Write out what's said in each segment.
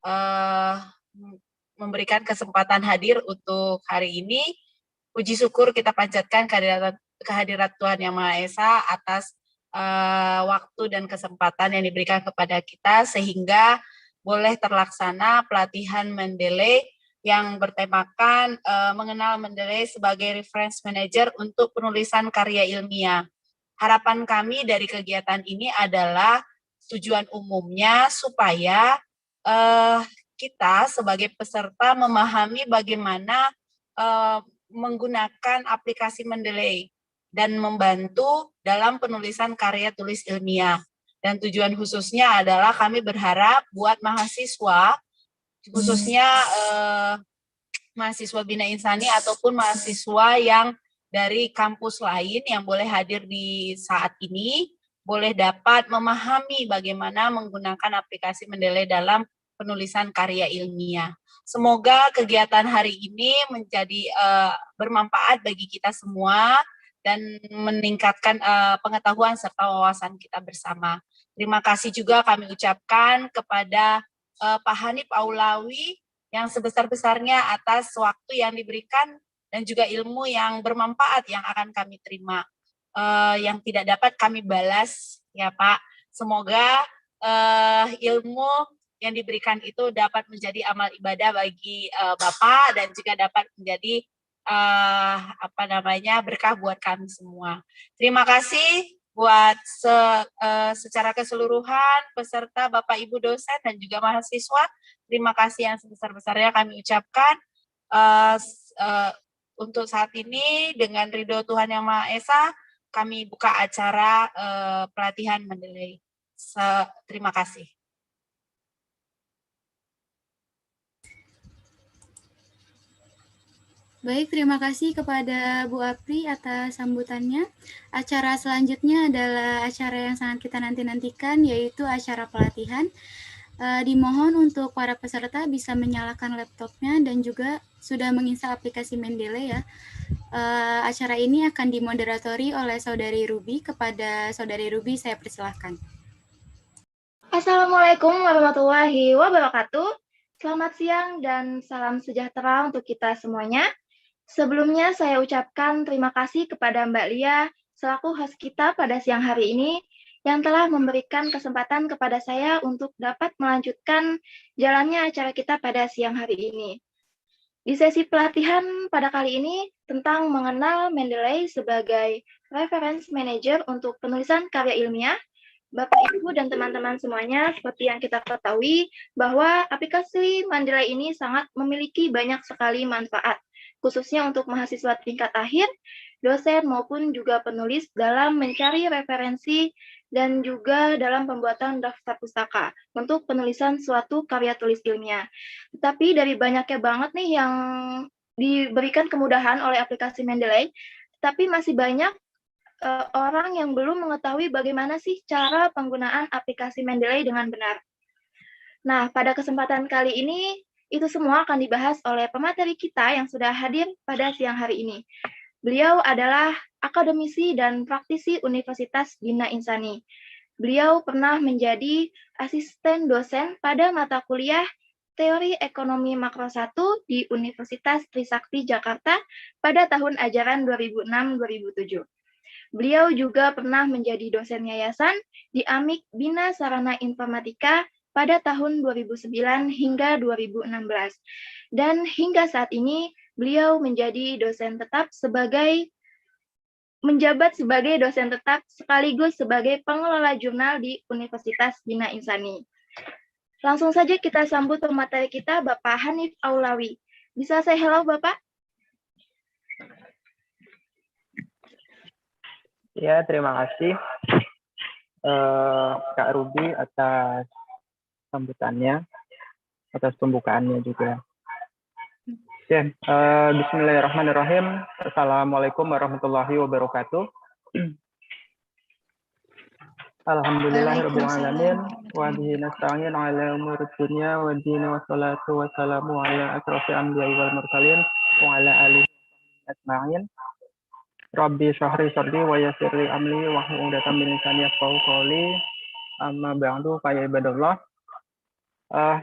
uh, memberikan kesempatan hadir untuk hari ini. Puji syukur kita panjatkan kehadirat Tuhan Yang Maha Esa atas waktu dan kesempatan yang diberikan kepada kita sehingga boleh terlaksana pelatihan Mendeley yang bertemakan mengenal Mendeley sebagai reference manager untuk penulisan karya ilmiah. Harapan kami dari kegiatan ini adalah tujuan umumnya supaya kita sebagai peserta memahami bagaimana menggunakan aplikasi Mendeley dan membantu dalam penulisan karya tulis ilmiah. Dan tujuan khususnya adalah kami berharap buat mahasiswa, khususnya mahasiswa Bina Insani ataupun mahasiswa yang dari kampus lain yang boleh hadir di saat ini, boleh dapat memahami bagaimana menggunakan aplikasi Mendeley dalam penulisan karya ilmiah. Semoga kegiatan hari ini menjadi bermanfaat bagi kita semua dan meningkatkan pengetahuan serta wawasan kita bersama. Terima kasih juga kami ucapkan kepada Pak Hanif Aulawi yang sebesar-besarnya atas waktu yang diberikan dan juga ilmu yang bermanfaat yang akan kami terima, yang tidak dapat kami balas, ya Pak. Semoga ilmu yang diberikan itu dapat menjadi amal ibadah bagi Bapak dan juga dapat menjadi berkah buat kami semua. Terima kasih buat secara keseluruhan peserta Bapak Ibu dosen dan juga mahasiswa. Terima kasih yang sebesar-besarnya kami ucapkan. Untuk saat ini dengan ridho Tuhan Yang Maha Esa kami buka acara pelatihan Mendeley. Terima kasih. Baik, terima kasih kepada Bu Apri atas sambutannya. Acara selanjutnya adalah acara yang sangat kita nanti-nantikan, yaitu acara pelatihan. Dimohon untuk para peserta bisa menyalakan laptopnya dan juga sudah menginstal aplikasi Mendeley ya. Acara ini akan dimoderatori oleh Saudari Ruby. Kepada Saudari Ruby saya persilahkan. Assalamualaikum warahmatullahi wabarakatuh. Selamat siang dan salam sejahtera untuk kita semuanya. Sebelumnya saya ucapkan terima kasih kepada Mbak Lia selaku host kita pada siang hari ini yang telah memberikan kesempatan kepada saya untuk dapat melanjutkan jalannya acara kita pada siang hari ini. Di sesi pelatihan pada kali ini tentang mengenal Mendeley sebagai reference manager untuk penulisan karya ilmiah, Bapak, Ibu, dan teman-teman semuanya, seperti yang kita ketahui bahwa aplikasi Mendeley ini sangat memiliki banyak sekali manfaat, khususnya untuk mahasiswa tingkat akhir, dosen maupun juga penulis dalam mencari referensi dan juga dalam pembuatan daftar pustaka untuk penulisan suatu karya tulis ilmiah. Tapi dari banyaknya banget nih yang diberikan kemudahan oleh aplikasi Mendeley, tapi masih banyak orang yang belum mengetahui bagaimana sih cara penggunaan aplikasi Mendeley dengan benar. Nah, pada kesempatan kali ini, itu semua akan dibahas oleh pemateri kita yang sudah hadir pada siang hari ini. Beliau adalah akademisi dan praktisi Universitas Bina Insani. Beliau pernah menjadi asisten dosen pada mata kuliah Teori Ekonomi Makro 1 di Universitas Trisakti Jakarta pada tahun ajaran 2006-2007. Beliau juga pernah menjadi dosen yayasan di Amik Bina Sarana Informatika pada tahun 2009 hingga 2016. Dan hingga saat ini, beliau menjabat sebagai dosen tetap sekaligus sebagai pengelola jurnal di Universitas Bina Insani. Langsung saja kita sambut pemateri kita, Bapak Hanif Aulawi. Bisa saya hello, Bapak? Ya, terima kasih Kak Ruby atas sambutannya, atas pembukaannya juga. Ya, bismillahirrahmanirrahim. Assalamualaikum warahmatullahi wabarakatuh. Alhamdulillahirabbil alamin wa bihi nasta'in 'ala umuri dunya wa dini wassalatu wassalamu ala asrofil anbiya'i wal mursalin wa ala alihi ajma'in. Rabbi syahri sadri wa yassirli amri wahlul 'uqdatam min lisani yafqahu qawli. Amma ba'du fa ya ibadallah.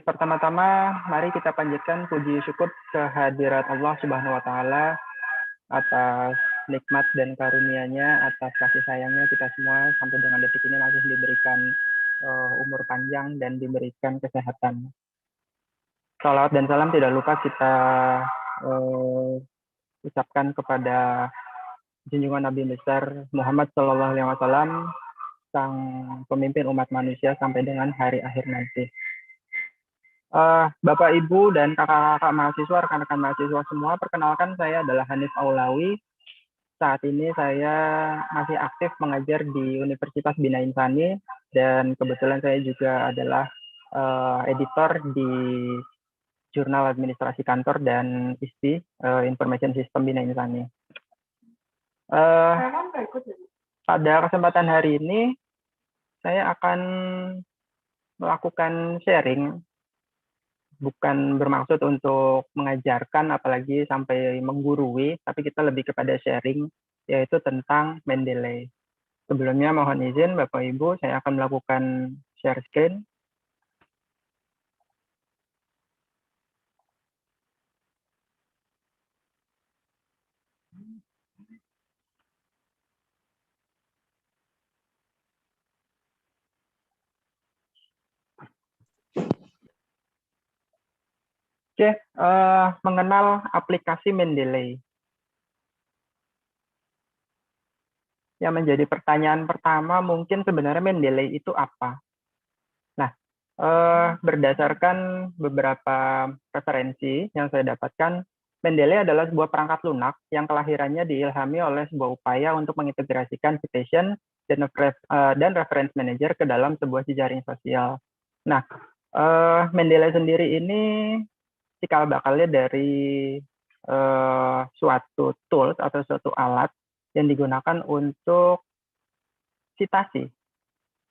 Pertama-tama, mari kita panjatkan puji syukur kehadirat Allah Subhanahu wa Ta'ala atas nikmat dan karunia-Nya, atas kasih sayangnya kita semua sampai dengan detik ini masih diberikan umur panjang dan diberikan kesehatan. Salawat dan salam tidak lupa kita ucapkan kepada junjungan Nabi besar Muhammad SAW, sang pemimpin umat manusia sampai dengan hari akhir nanti. Bapak, Ibu, dan kakak-kakak mahasiswa, rekan-rekan mahasiswa semua, perkenalkan saya adalah Hanif Aulawi. Saat ini saya masih aktif mengajar di Universitas Bina Insani, dan kebetulan saya juga adalah editor di Jurnal Administrasi Kantor dan ISTI, Information System Bina Insani. Pada kesempatan hari ini, saya akan melakukan sharing, bukan bermaksud untuk mengajarkan apalagi sampai menggurui, tapi kita lebih kepada sharing, yaitu tentang Mendeley. Sebelumnya mohon izin Bapak Ibu, saya akan melakukan share screen. Oke, mengenal aplikasi Mendeley. Yang menjadi pertanyaan pertama mungkin sebenarnya Mendeley itu apa? Nah, berdasarkan beberapa referensi yang saya dapatkan, Mendeley adalah sebuah perangkat lunak yang kelahirannya diilhami oleh sebuah upaya untuk mengintegrasikan citation dan reference manager ke dalam sebuah jejaring sosial. Nah, Mendeley sendiri ini cikal bakalnya dari suatu tools atau suatu alat yang digunakan untuk citasi,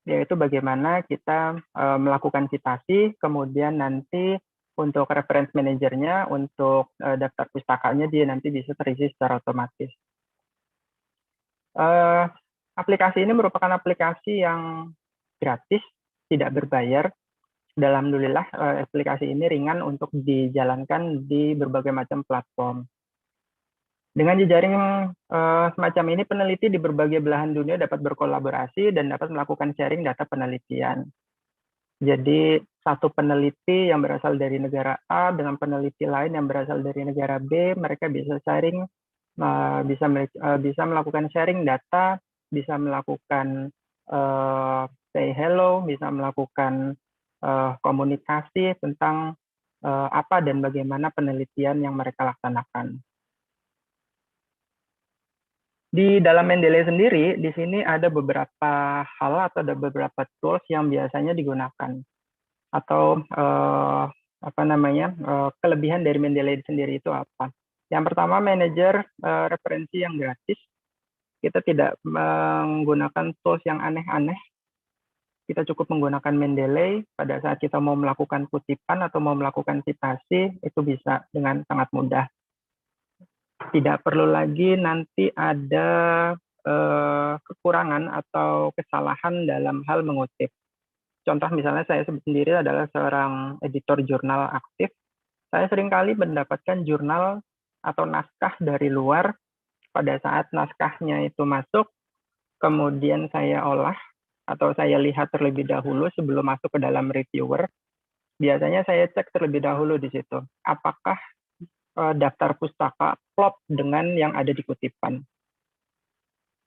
yaitu bagaimana kita melakukan citasi, kemudian nanti untuk reference manajernya, untuk daftar pustakanya dia nanti bisa terisi secara otomatis. Aplikasi ini merupakan aplikasi yang gratis, tidak berbayar. Alhamdulillah aplikasi ini ringan untuk dijalankan di berbagai macam platform. Dengan jejaring semacam ini, peneliti di berbagai belahan dunia dapat berkolaborasi dan dapat melakukan sharing data penelitian. Jadi satu peneliti yang berasal dari negara A dengan peneliti lain yang berasal dari negara B, mereka bisa sharing, bisa melakukan sharing data, bisa melakukan say hello, bisa melakukan komunikasi tentang apa dan bagaimana penelitian yang mereka laksanakan. Di dalam Mendeley sendiri, di sini ada beberapa hal atau ada beberapa tools yang biasanya digunakan. Atau kelebihan dari Mendeley sendiri itu apa? Yang pertama, manajer referensi yang gratis. Kita tidak menggunakan tools yang aneh-aneh. Kita cukup menggunakan Mendeley. Pada saat kita mau melakukan kutipan atau mau melakukan citasi, itu bisa dengan sangat mudah. Tidak perlu lagi nanti ada kekurangan atau kesalahan dalam hal mengutip. Contoh misalnya saya sendiri adalah seorang editor jurnal aktif. Saya seringkali mendapatkan jurnal atau naskah dari luar. Pada saat naskahnya itu masuk, kemudian saya olah atau saya lihat terlebih dahulu sebelum masuk ke dalam reviewer. Biasanya saya cek terlebih dahulu di situ. Apakah daftar pustaka klop dengan yang ada di kutipan.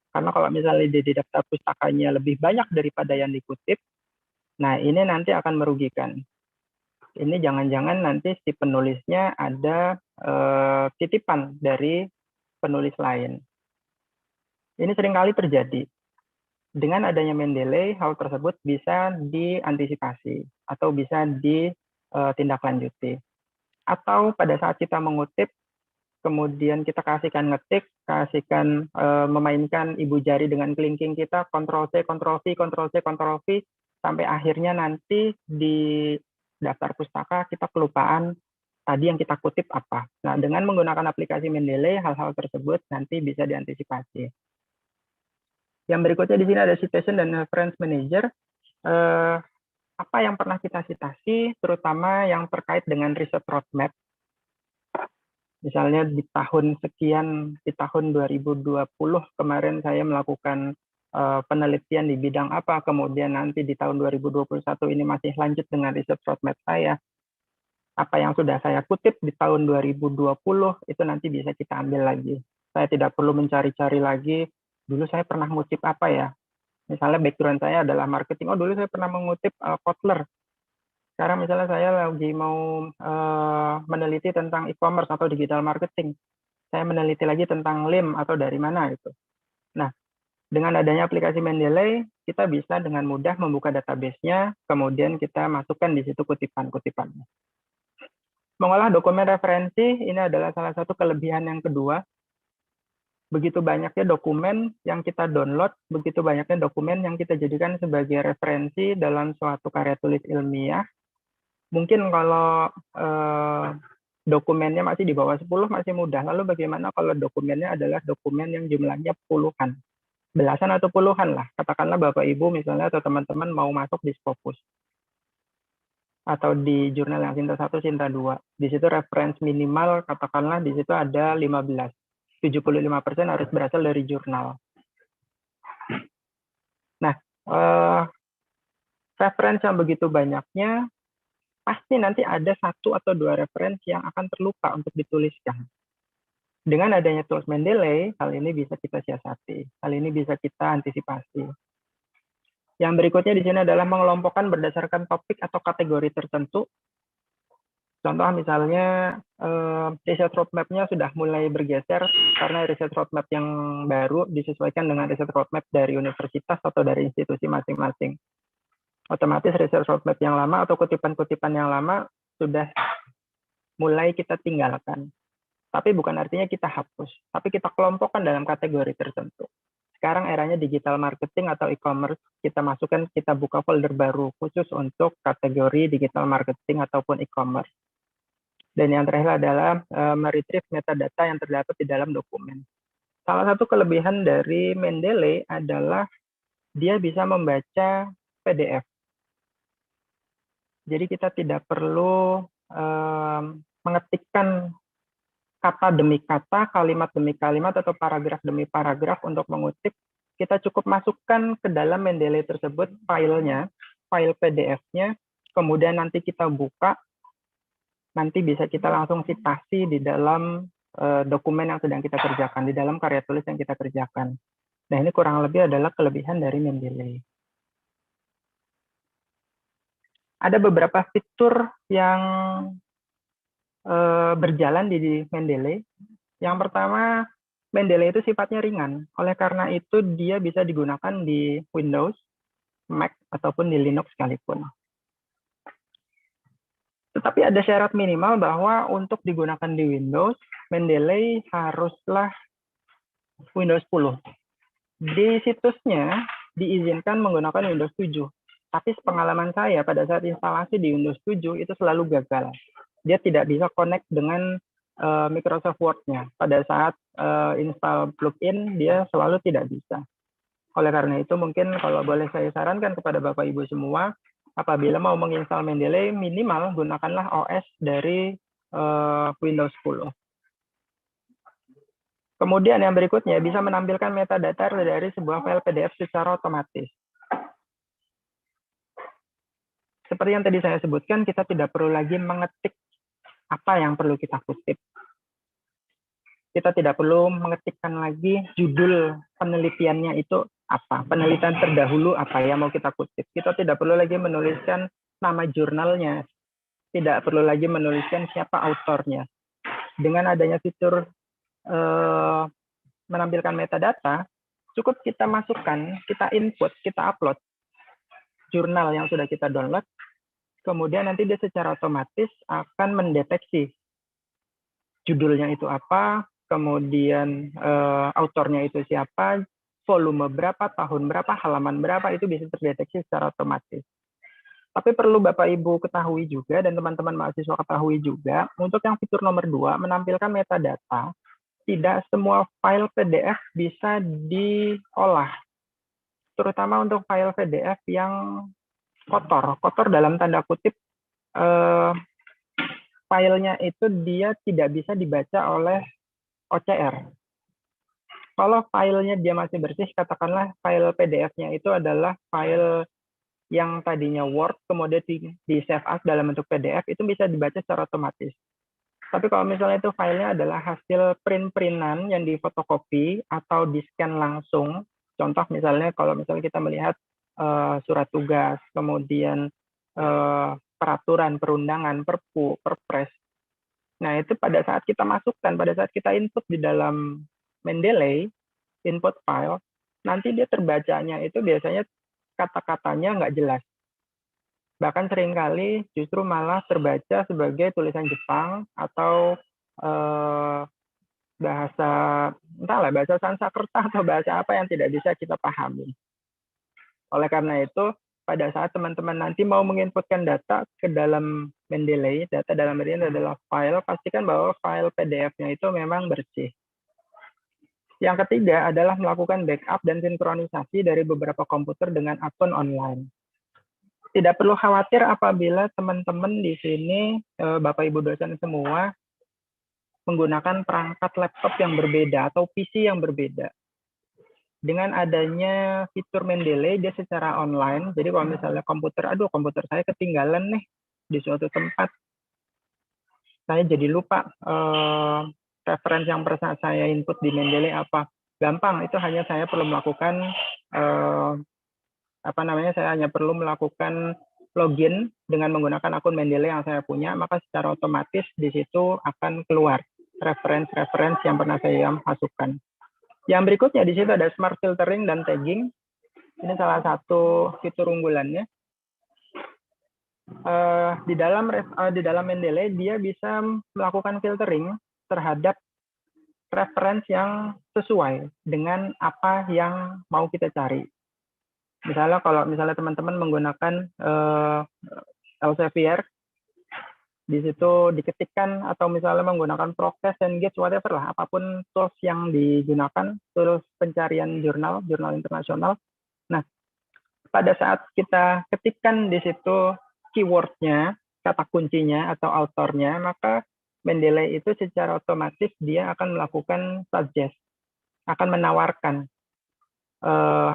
Karena kalau misalnya di daftar pustakanya lebih banyak daripada yang dikutip, nah ini nanti akan merugikan. Ini jangan-jangan nanti si penulisnya ada titipan dari penulis lain. Ini seringkali terjadi. Dengan adanya Mendeley, hal tersebut bisa diantisipasi atau bisa ditindaklanjuti. Atau pada saat kita mengutip, kemudian kita kasihkan ngetik, kasihkan memainkan ibu jari dengan kelingking kita, Ctrl-C, Ctrl-V, Ctrl-C, Ctrl-V, sampai akhirnya nanti di daftar pustaka kita kelupaan tadi yang kita kutip apa. Nah, dengan menggunakan aplikasi Mendeley, hal-hal tersebut nanti bisa diantisipasi. Yang berikutnya di sini ada Citation dan Reference Manager. apa yang pernah kita citasi, terutama yang terkait dengan riset roadmap. Misalnya di tahun sekian, di tahun 2020 kemarin saya melakukan penelitian di bidang apa, kemudian nanti di tahun 2021 ini masih lanjut dengan riset roadmap saya. Apa yang sudah saya kutip di tahun 2020 itu nanti bisa kita ambil lagi. Saya tidak perlu mencari-cari lagi, dulu saya pernah ngutip apa ya. Misalnya background saya adalah marketing, oh dulu saya pernah mengutip Kotler. Sekarang misalnya saya lagi mau meneliti tentang e-commerce atau digital marketing. Saya meneliti lagi tentang LIM atau dari mana itu. Nah, dengan adanya aplikasi Mendeley, kita bisa dengan mudah membuka database-nya, kemudian kita masukkan di situ kutipan-kutipannya. Mengolah dokumen referensi, ini adalah salah satu kelebihan yang kedua. Begitu banyaknya dokumen yang kita download, begitu banyaknya dokumen yang kita jadikan sebagai referensi dalam suatu karya tulis ilmiah. Mungkin kalau dokumennya masih di bawah 10 masih mudah. Lalu bagaimana kalau dokumennya adalah dokumen yang jumlahnya puluhan, belasan atau puluhan lah. Katakanlah Bapak Ibu misalnya atau teman-teman mau masuk di Scopus atau di jurnal yang Sinta 1, Sinta 2. Di situ reference minimal katakanlah di situ ada 15. 75% harus berasal dari jurnal. Nah, reference yang begitu banyaknya pasti nanti ada 1 atau 2 referensi yang akan terlupa untuk dituliskan. Dengan adanya tools Mendeley, hal ini bisa kita siasati, hal ini bisa kita antisipasi. Yang berikutnya di sini adalah mengelompokkan berdasarkan topik atau kategori tertentu. Contoh misalnya riset roadmap-nya sudah mulai bergeser karena riset roadmap yang baru disesuaikan dengan riset roadmap dari universitas atau dari institusi masing-masing. Otomatis riset roadmap yang lama atau kutipan-kutipan yang lama sudah mulai kita tinggalkan. Tapi bukan artinya kita hapus, tapi kita kelompokkan dalam kategori tertentu. Sekarang eranya digital marketing atau e-commerce, kita masukkan, kita buka folder baru khusus untuk kategori digital marketing ataupun e-commerce. Dan yang terakhir adalah meretrieve metadata yang terdapat di dalam dokumen. Salah satu kelebihan dari Mendeley adalah dia bisa membaca PDF. Jadi kita tidak perlu mengetikkan kata demi kata, kalimat demi kalimat, atau paragraf demi paragraf untuk mengutip. Kita cukup masukkan ke dalam Mendeley tersebut filenya, file PDF-nya, kemudian nanti kita buka, nanti bisa kita langsung citasi di dalam dokumen yang sedang kita kerjakan, di dalam karya tulis yang kita kerjakan. Nah, ini kurang lebih adalah kelebihan dari Mendeley. Ada beberapa fitur yang berjalan di Mendeley. Yang pertama, Mendeley itu sifatnya ringan. Oleh karena itu, dia bisa digunakan di Windows, Mac, ataupun di Linux sekalipun. Tetapi ada syarat minimal bahwa untuk digunakan di Windows, Mendeley haruslah Windows 10. Di situsnya diizinkan menggunakan Windows 7. Tapi pengalaman saya pada saat instalasi di Windows 7 itu selalu gagal. Dia tidak bisa connect dengan Microsoft Word-nya. Pada saat install plugin, dia selalu tidak bisa. Oleh karena itu, mungkin kalau boleh saya sarankan kepada Bapak Ibu semua, apabila mau menginstal Mendeley, minimal gunakanlah OS dari Windows 10. Kemudian yang berikutnya, bisa menampilkan metadata dari sebuah file PDF secara otomatis. Seperti yang tadi saya sebutkan, kita tidak perlu lagi mengetik apa yang perlu kita kutip. Kita tidak perlu mengetikkan lagi judul penelitiannya itu apa, penelitian terdahulu apa yang mau kita kutip. Kita tidak perlu lagi menuliskan nama jurnalnya, tidak perlu lagi menuliskan siapa autornya. Dengan adanya fitur menampilkan metadata, cukup kita masukkan, kita input, kita upload jurnal yang sudah kita download, kemudian nanti dia secara otomatis akan mendeteksi judulnya itu apa, kemudian autornya itu siapa, volume berapa, tahun berapa, halaman berapa, itu bisa terdeteksi secara otomatis. Tapi perlu Bapak Ibu ketahui juga, dan teman-teman mahasiswa ketahui juga, untuk yang fitur nomor 2, menampilkan metadata, tidak semua file PDF bisa diolah. Terutama untuk file PDF yang kotor dalam tanda kutip, filenya itu dia tidak bisa dibaca oleh OCR. Kalau filenya dia masih bersih, katakanlah file PDF-nya itu adalah file yang tadinya Word, kemudian di save as dalam bentuk PDF, itu bisa dibaca secara otomatis. Tapi kalau misalnya itu filenya adalah hasil print-printan yang difotokopi atau di-scan langsung, contoh misalnya kalau misalnya kita melihat surat tugas, kemudian peraturan perundangan, perpu, perpres. Nah, itu pada saat kita masukkan, pada saat kita input di dalam Mendeley, input file, nanti dia terbacanya itu biasanya kata-katanya nggak jelas. Bahkan seringkali justru malah terbaca sebagai tulisan Jepang atau bahasa, entahlah, bahasa Sanskerta atau bahasa apa yang tidak bisa kita pahami. Oleh karena itu, pada saat teman-teman nanti mau menginputkan data ke dalam Mendeley, data dalam Mendeley adalah file, pastikan bahwa file PDF-nya itu memang bersih. Yang ketiga adalah melakukan backup dan sinkronisasi dari beberapa komputer dengan akun online. Tidak perlu khawatir apabila teman-teman di sini, Bapak Ibu dosen semua, menggunakan perangkat laptop yang berbeda atau PC yang berbeda. Dengan adanya fitur Mendeley, dia secara online, jadi kalau misalnya komputer saya ketinggalan nih di suatu tempat, saya jadi lupa referensi yang pernah saya input di Mendeley apa. Gampang, itu hanya saya perlu melakukan saya hanya perlu melakukan login dengan menggunakan akun Mendeley yang saya punya, maka secara otomatis di situ akan keluar referensi yang pernah saya masukkan. Yang berikutnya di situ ada smart filtering dan tagging. Ini salah satu fitur unggulannya. Di dalam Mendeley dia bisa melakukan filtering terhadap referensi yang sesuai dengan apa yang mau kita cari. Misalnya kalau teman-teman menggunakan Elsevier, di situ diketikkan atau misalnya menggunakan Process, Engage, whatever lah, apapun tools yang digunakan, tools pencarian jurnal internasional. Nah, pada saat kita ketikkan di situ keyword-nya, kata kuncinya atau autornya, maka Mendeley itu secara otomatis dia akan melakukan suggest, akan menawarkan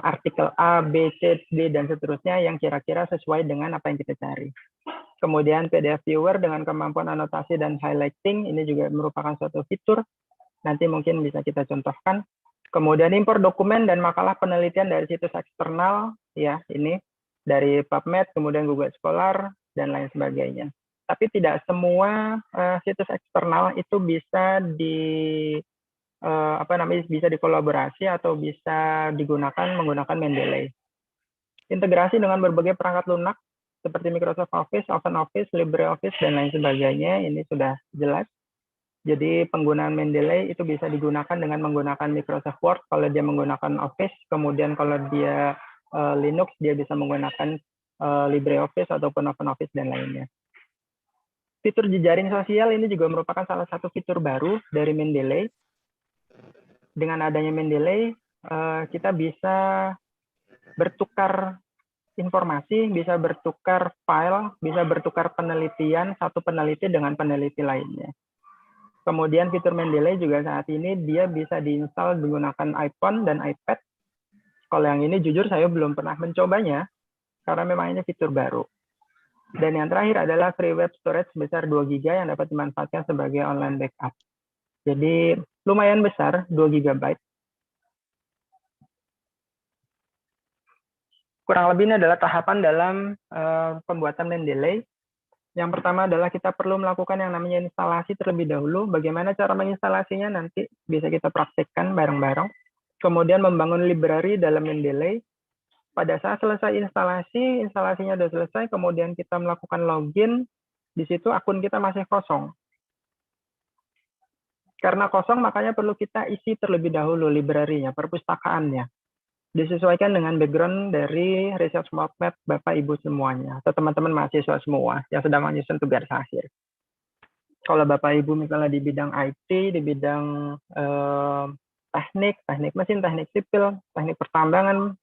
artikel A, B, C, D, dan seterusnya yang kira-kira sesuai dengan apa yang kita cari. Kemudian PDF Viewer dengan kemampuan anotasi dan highlighting, ini juga merupakan suatu fitur, nanti mungkin bisa kita contohkan. Kemudian impor dokumen dan makalah penelitian dari situs eksternal, ya ini dari PubMed, kemudian Google Scholar, dan lain sebagainya. Tapi tidak semua situs eksternal itu bisa bisa dikolaborasi atau bisa digunakan menggunakan Mendeley. Integrasi dengan berbagai perangkat lunak seperti Microsoft Office, OpenOffice, LibreOffice, dan lain sebagainya, ini sudah jelas. Jadi penggunaan Mendeley itu bisa digunakan dengan menggunakan Microsoft Word kalau dia menggunakan Office, kemudian kalau dia Linux dia bisa menggunakan LibreOffice ataupun OpenOffice dan lainnya. Fitur jejaring sosial ini juga merupakan salah satu fitur baru dari Mendeley. Dengan adanya Mendeley, kita bisa bertukar informasi, bisa bertukar file, bisa bertukar penelitian satu peneliti dengan peneliti lainnya. Kemudian fitur Mendeley juga saat ini dia bisa diinstal menggunakan iPhone dan iPad. Kalau yang ini jujur saya belum pernah mencobanya, karena memang ini fitur baru. Dan yang terakhir adalah free web storage sebesar 2 GB yang dapat dimanfaatkan sebagai online backup. Jadi lumayan besar, 2 GB. Kurang lebih ini adalah tahapan dalam pembuatan Mendeley. Yang pertama adalah kita perlu melakukan yang namanya instalasi terlebih dahulu. Bagaimana cara menginstalasinya nanti bisa kita praktekkan bareng-bareng. Kemudian membangun library dalam Mendeley. Pada saat selesai instalasinya sudah selesai, kemudian kita melakukan login, di situ akun kita masih kosong. Karena kosong, makanya perlu kita isi terlebih dahulu library-nya, perpustakaannya. Disesuaikan dengan background dari research roadmap Bapak Ibu semuanya, atau teman-teman mahasiswa semua yang sedang menyusun tugas akhir. Kalau Bapak Ibu misalnya di bidang IT, di bidang teknik mesin, teknik sipil, teknik pertambangan,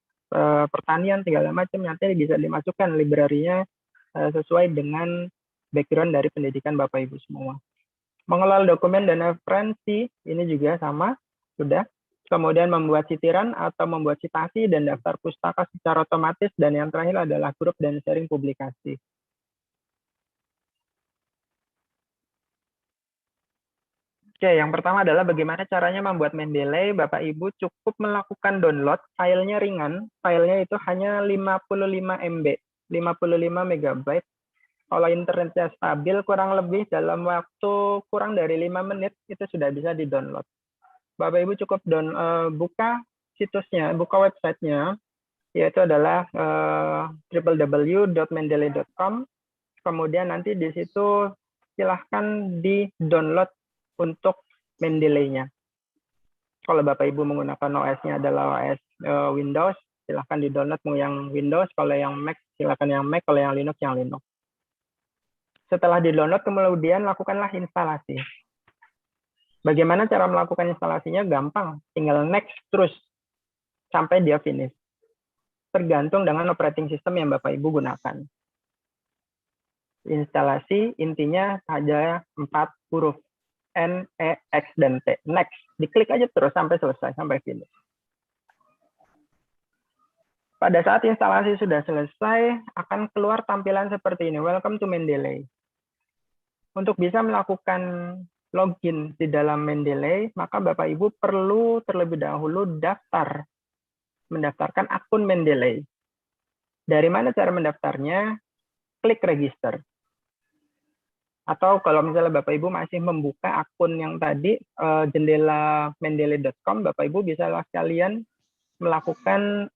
pertanian segala macam, nanti bisa dimasukkan library-nya sesuai dengan background dari pendidikan Bapak Ibu semua. Mengelola dokumen dan referensi ini juga sama, sudah. Kemudian membuat sitiran atau membuat citasi dan daftar pustaka secara otomatis, dan yang terakhir adalah grup dan sharing publikasi. Oke, yang pertama adalah bagaimana caranya membuat Mendeley. Bapak Ibu cukup melakukan download, filenya ringan, filenya itu hanya 55 MB, 55 MB. Kalau internetnya stabil, kurang lebih dalam waktu kurang dari 5 menit, itu sudah bisa di-download. Bapak Ibu cukup buka situsnya, buka websitenya, yaitu adalah www.mendeley.com. Kemudian nanti di situ silahkan di-download untuk Mendeley-nya. Kalau Bapak Ibu menggunakan OS-nya adalah OS Windows, silahkan di-download mau yang Windows, kalau yang Mac silahkan yang Mac, kalau yang Linux yang Linux. Setelah di-download, kemudian lakukanlah instalasi. Bagaimana cara melakukan instalasinya? Gampang, tinggal next terus sampai dia finish. Tergantung dengan operating system yang Bapak Ibu gunakan. Instalasi intinya saja 4 huruf. N, E, X, dan T. Next. Diklik aja terus sampai selesai, sampai finish. Pada saat instalasi sudah selesai, akan keluar tampilan seperti ini. Welcome to Mendeley. Untuk bisa melakukan login di dalam Mendeley, maka Bapak Ibu perlu terlebih dahulu mendaftarkan akun Mendeley. Dari mana cara mendaftarnya? Klik register. Atau kalau misalnya Bapak Ibu masih membuka akun yang tadi, jendela mendeley.com, Bapak Ibu bisa sekalian melakukan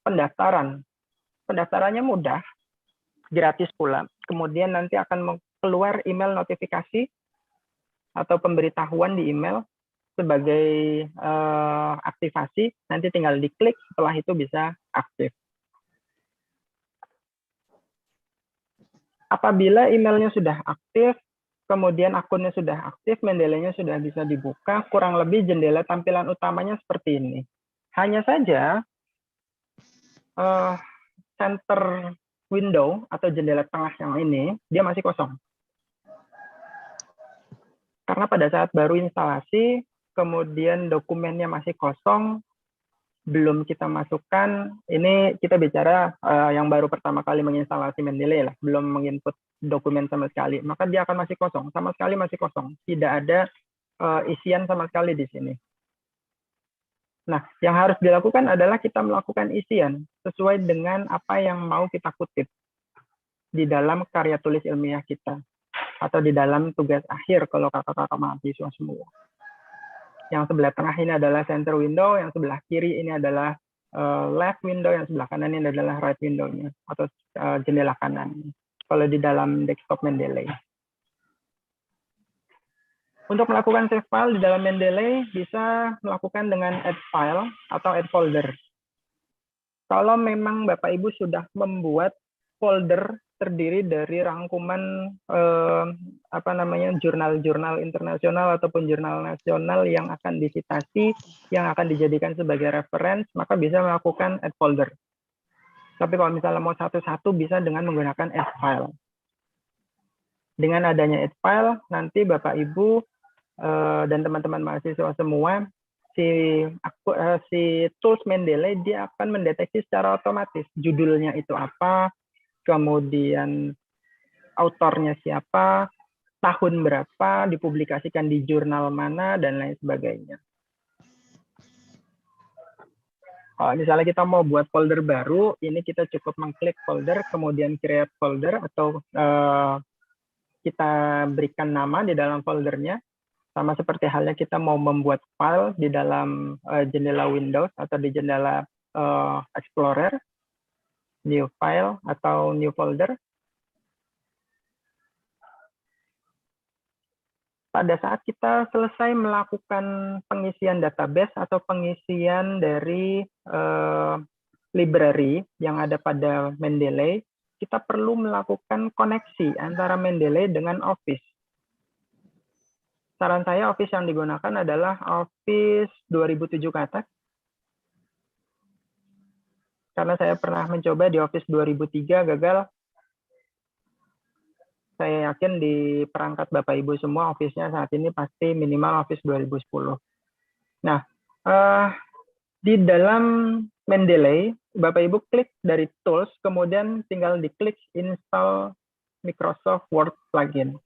pendaftaran. Pendaftarannya mudah, gratis pula. Kemudian nanti akan keluar email notifikasi atau pemberitahuan di email sebagai aktivasi. Nanti tinggal diklik, setelah itu bisa aktif. Apabila emailnya sudah aktif, kemudian akunnya sudah aktif, Mendeley-nya sudah bisa dibuka, kurang lebih jendela tampilan utamanya seperti ini. Hanya saja, center window atau jendela tengah yang ini, dia masih kosong. Karena pada saat baru instalasi, kemudian dokumennya masih kosong, belum kita masukkan, ini kita bicara yang baru pertama kali menginstalasi Mendeley lah, belum menginput dokumen sama sekali, maka dia akan masih kosong, sama sekali masih kosong, tidak ada isian sama sekali di sini. Nah, yang harus dilakukan adalah kita melakukan isian sesuai dengan apa yang mau kita kutip di dalam karya tulis ilmiah kita, atau di dalam tugas akhir kalau kakak-kakak mahasiswa semua. Yang sebelah tengah ini adalah center window, yang sebelah kiri ini adalah left window, yang sebelah kanan ini adalah right window-nya, atau jendela kanan. Kalau di dalam desktop Mendeley. Untuk melakukan save file di dalam Mendeley, bisa melakukan dengan add file atau add folder. Kalau memang Bapak Ibu sudah membuat folder terdiri dari rangkuman jurnal-jurnal internasional ataupun jurnal nasional yang akan disitasi, yang akan dijadikan sebagai reference, maka bisa melakukan add folder. Tapi kalau misalnya mau satu-satu, bisa dengan menggunakan add file. Dengan adanya add file, nanti Bapak Ibu dan teman-teman mahasiswa semua, si tools Mendeley dia akan mendeteksi secara otomatis judulnya itu apa, kemudian autornya siapa, tahun berapa, dipublikasikan di jurnal mana, dan lain sebagainya. Kalau misalnya kita mau buat folder baru, ini kita cukup mengklik folder, kemudian create folder, atau kita berikan nama di dalam foldernya, sama seperti halnya kita mau membuat file di dalam jendela Windows atau di jendela Explorer, new file atau new folder. Pada saat kita selesai melakukan pengisian database atau pengisian dari library yang ada pada Mendeley, kita perlu melakukan koneksi antara Mendeley dengan Office. Saran saya Office yang digunakan adalah Office 2007 ke atas. karena saya pernah mencoba di Office 2003 gagal. Saya yakin di perangkat Bapak Ibu semua Office-nya saat ini pasti minimal Office 2010. Nah, di dalam Mendeley, Bapak Ibu klik dari Tools, kemudian tinggal diklik Install Microsoft Word Plugin.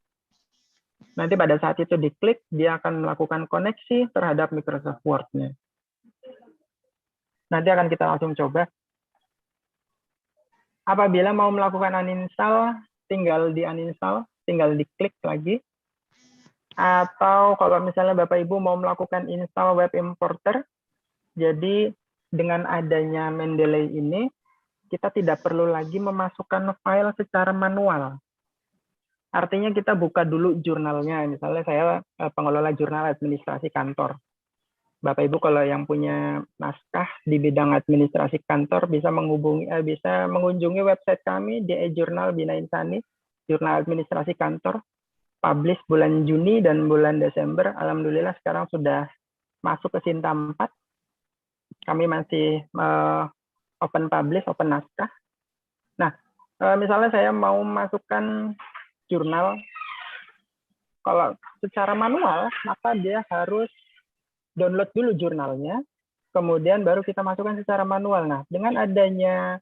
Nanti pada saat itu diklik, dia akan melakukan koneksi terhadap Microsoft Word-nya. Nanti akan kita langsung coba. Apabila mau melakukan uninstall, tinggal di-uninstall, tinggal diklik lagi. Atau kalau misalnya Bapak Ibu mau melakukan install web importer, jadi dengan adanya Mendeley ini, kita tidak perlu lagi memasukkan file secara manual. Artinya kita buka dulu jurnalnya. Misalnya saya pengelola jurnal administrasi kantor. Bapak Ibu kalau yang punya naskah di bidang administrasi kantor bisa mengunjungi website kami di e-jurnal Bina Insani, jurnal administrasi kantor, publish bulan Juni dan bulan Desember. Alhamdulillah sekarang sudah masuk ke Sinta 4. Kami masih open publish, open naskah. Nah, misalnya saya mau masukkan jurnal, kalau secara manual, maka dia harus download dulu jurnalnya, kemudian baru kita masukkan secara manual. Nah, dengan adanya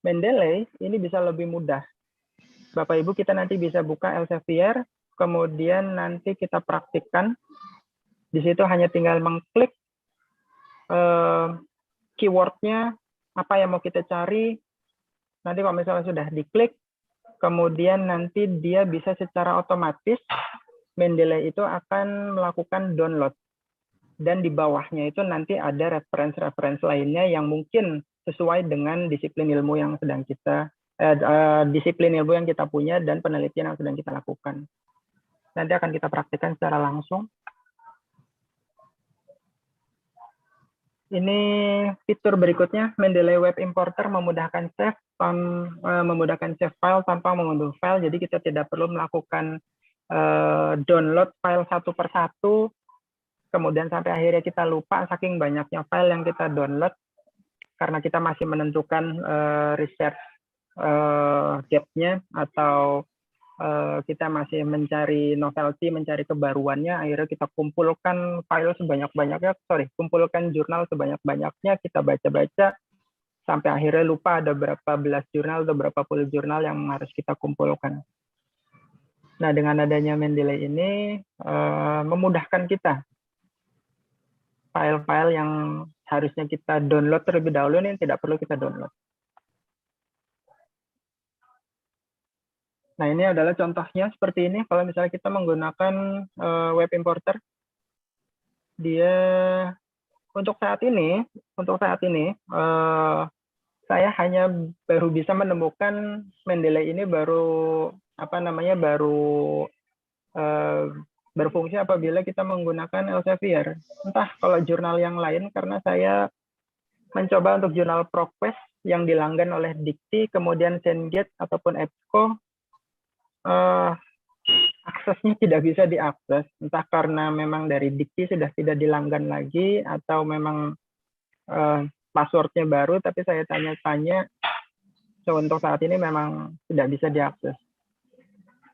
Mendeley, ini bisa lebih mudah. Bapak Ibu, kita nanti bisa buka Elsevier, kemudian nanti kita praktikkan. Di situ hanya tinggal mengklik keyword-nya, apa yang mau kita cari. Nanti kalau misalnya sudah diklik, kemudian nanti dia bisa secara otomatis, Mendeley itu akan melakukan download. Dan di bawahnya itu nanti ada referensi-referensi lainnya yang mungkin sesuai dengan disiplin ilmu yang sedang kita punya dan penelitian yang sedang kita lakukan. Nanti akan kita praktikkan secara langsung. Ini fitur berikutnya, Mendeley Web Importer memudahkan save file tanpa mengunduh file. Jadi kita tidak perlu melakukan download file satu persatu. Kemudian sampai akhirnya kita lupa saking banyaknya file yang kita download karena kita masih menentukan research gap-nya atau kita masih mencari novelty, mencari kebaruannya, akhirnya kita kumpulkan file sebanyak-banyaknya, kumpulkan jurnal sebanyak-banyaknya, kita baca-baca sampai akhirnya lupa ada berapa belas jurnal atau berapa puluh jurnal yang harus kita kumpulkan. Nah, dengan adanya Mendeley ini memudahkan kita. File-file yang harusnya kita download terlebih dahulu ini tidak perlu kita download. Nah, ini adalah contohnya seperti ini. Kalau misalnya kita menggunakan web importer, dia untuk saat ini saya hanya baru bisa menemukan Mendeley ini baru berfungsi apabila kita menggunakan Elsevier. Entah kalau jurnal yang lain, karena saya mencoba untuk jurnal ProQuest yang dilanggan oleh Dikti, kemudian Cengage ataupun EBSCO, aksesnya tidak bisa diakses. Entah karena memang dari Dikti sudah tidak dilanggan lagi, atau memang passwordnya baru, tapi saya tanya-tanya, untuk saat ini memang tidak bisa diakses.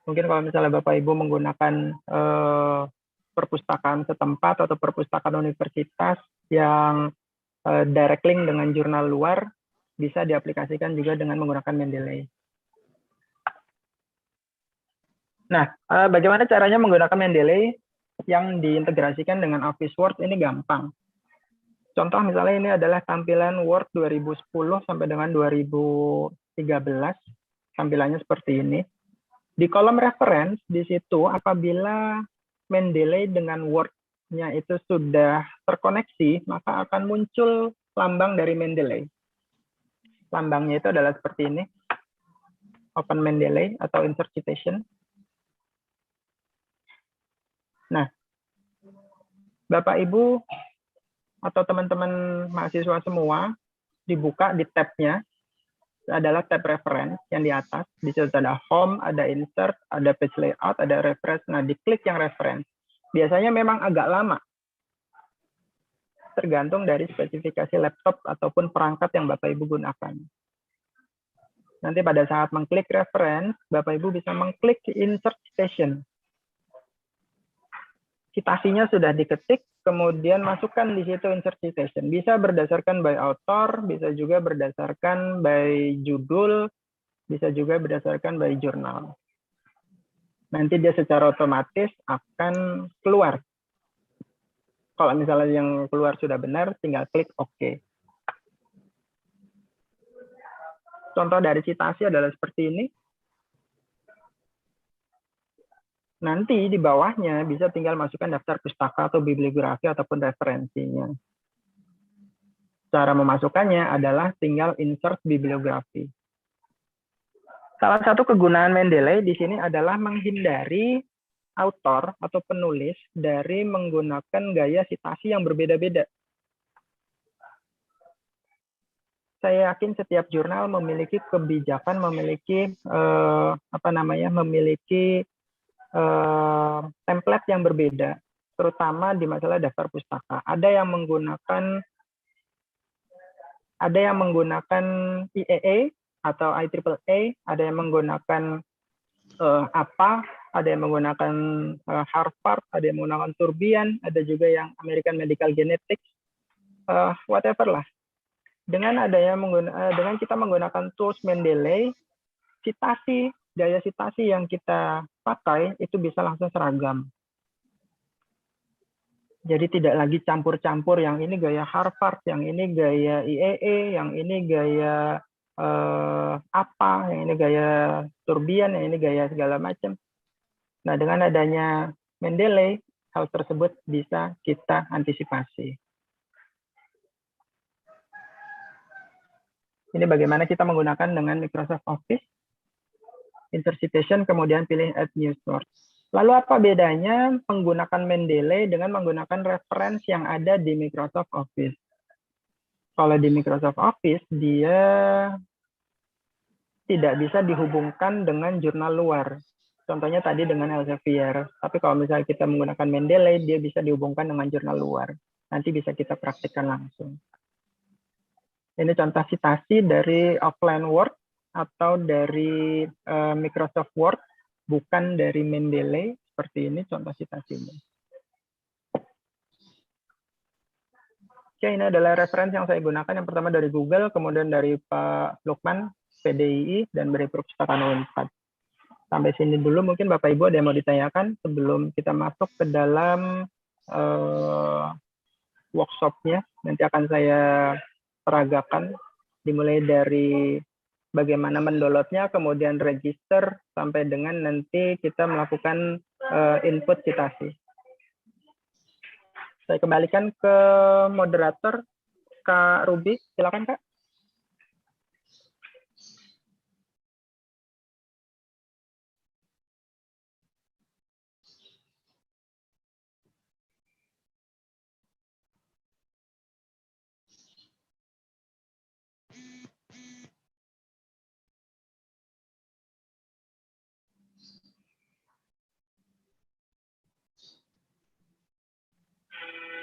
Mungkin kalau misalnya Bapak Ibu menggunakan perpustakaan setempat atau perpustakaan universitas yang direct link dengan jurnal luar, bisa diaplikasikan juga dengan menggunakan Mendeley. Nah, bagaimana caranya menggunakan Mendeley yang diintegrasikan dengan Office Word? Ini gampang. Contoh misalnya ini adalah tampilan Word 2010 sampai dengan 2013. Tampilannya seperti ini. Di kolom reference, di situ apabila Mendeley dengan Word-nya itu sudah terkoneksi, maka akan muncul lambang dari Mendeley. Lambangnya itu adalah seperti ini. Open Mendeley atau Insert Citation. Nah, Bapak Ibu atau teman-teman mahasiswa semua, dibuka di tab-nya, adalah tab reference yang di atas. Di situ ada home, ada insert, ada page layout, ada reference. Nah, diklik yang reference. Biasanya memang agak lama. tergantung dari spesifikasi laptop ataupun perangkat yang Bapak Ibu gunakan. Nanti pada saat mengklik reference, Bapak Ibu bisa mengklik insert citation. Citasinya sudah diketik, kemudian masukkan di situ insert citation. Bisa berdasarkan by author, bisa juga berdasarkan by judul, bisa juga berdasarkan by jurnal. Nanti dia secara otomatis akan keluar. Kalau misalnya yang keluar sudah benar, tinggal klik OK. Contoh dari citasi adalah seperti ini. Nanti di bawahnya bisa tinggal masukkan daftar pustaka atau bibliografi ataupun referensinya. Cara memasukkannya adalah tinggal insert bibliografi. Salah satu kegunaan Mendeley di sini adalah menghindari autor atau penulis dari menggunakan gaya citasi yang berbeda-beda. Saya yakin setiap jurnal memiliki kebijakan, memiliki template yang berbeda, terutama di masalah daftar pustaka. Ada yang menggunakan IEA atau IEEE, ada yang menggunakan APA, ada yang menggunakan Harvard, ada yang menggunakan Turbian, ada juga yang American Medical Genetics, whatever lah. Dengan kita menggunakan tools Mendeley, gaya citasi yang kita pakai itu bisa langsung seragam. Jadi tidak lagi campur-campur, yang ini gaya Harvard, yang ini gaya IEE, yang ini gaya apa, yang ini gaya Turbian, yang ini gaya segala macam. Nah, dengan adanya Mendeley, hal tersebut bisa kita antisipasi. Ini bagaimana kita menggunakan dengan Microsoft Office. Insert citation, kemudian pilih add new source. Lalu apa bedanya menggunakan Mendeley dengan menggunakan reference yang ada di Microsoft Office? Kalau di Microsoft Office, dia tidak bisa dihubungkan dengan jurnal luar. Contohnya tadi dengan Elsevier. Tapi kalau misalnya kita menggunakan Mendeley, dia bisa dihubungkan dengan jurnal luar. Nanti bisa kita praktikkan langsung. Ini contoh citasi dari offline Word atau dari Microsoft Word, bukan dari Mendeley. Seperti ini contoh citasinya. Oke, ini adalah referensi yang saya gunakan. Yang pertama dari Google, kemudian dari Pak Lukman, PDII, dan dari Perpustakaan Unpad. Sampai sini dulu, mungkin Bapak Ibu ada yang mau ditanyakan sebelum kita masuk ke dalam workshop-nya. Nanti akan saya peragakan, dimulai dari bagaimana mendownloadnya, kemudian register, sampai dengan nanti kita melakukan input citasi. Saya kembalikan ke moderator, Kak Ruby, silakan Kak.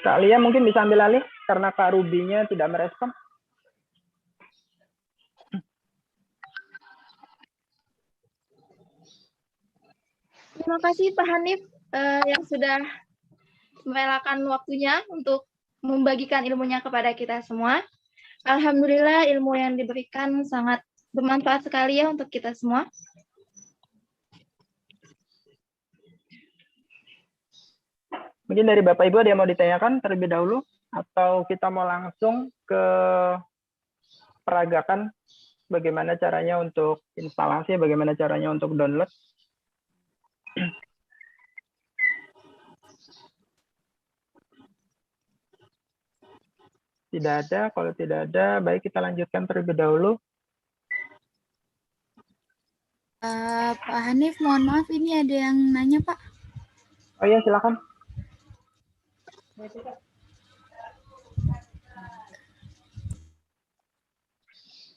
Kak Lia mungkin bisa ambil alih karena Kak Ruby-nya tidak merespon. Terima kasih Pak Hanif yang sudah merelakan waktunya untuk membagikan ilmunya kepada kita semua. Alhamdulillah ilmu yang diberikan sangat bermanfaat sekali ya untuk kita semua. Mungkin dari Bapak Ibu ada yang mau ditanyakan terlebih dahulu, atau kita mau langsung ke peragakan bagaimana caranya untuk instalasi, bagaimana caranya untuk download. Tidak ada, kalau tidak ada, baik kita lanjutkan terlebih dahulu. Pak Hanif, mohon maaf, ini ada yang nanya, Pak. Oh iya, silakan.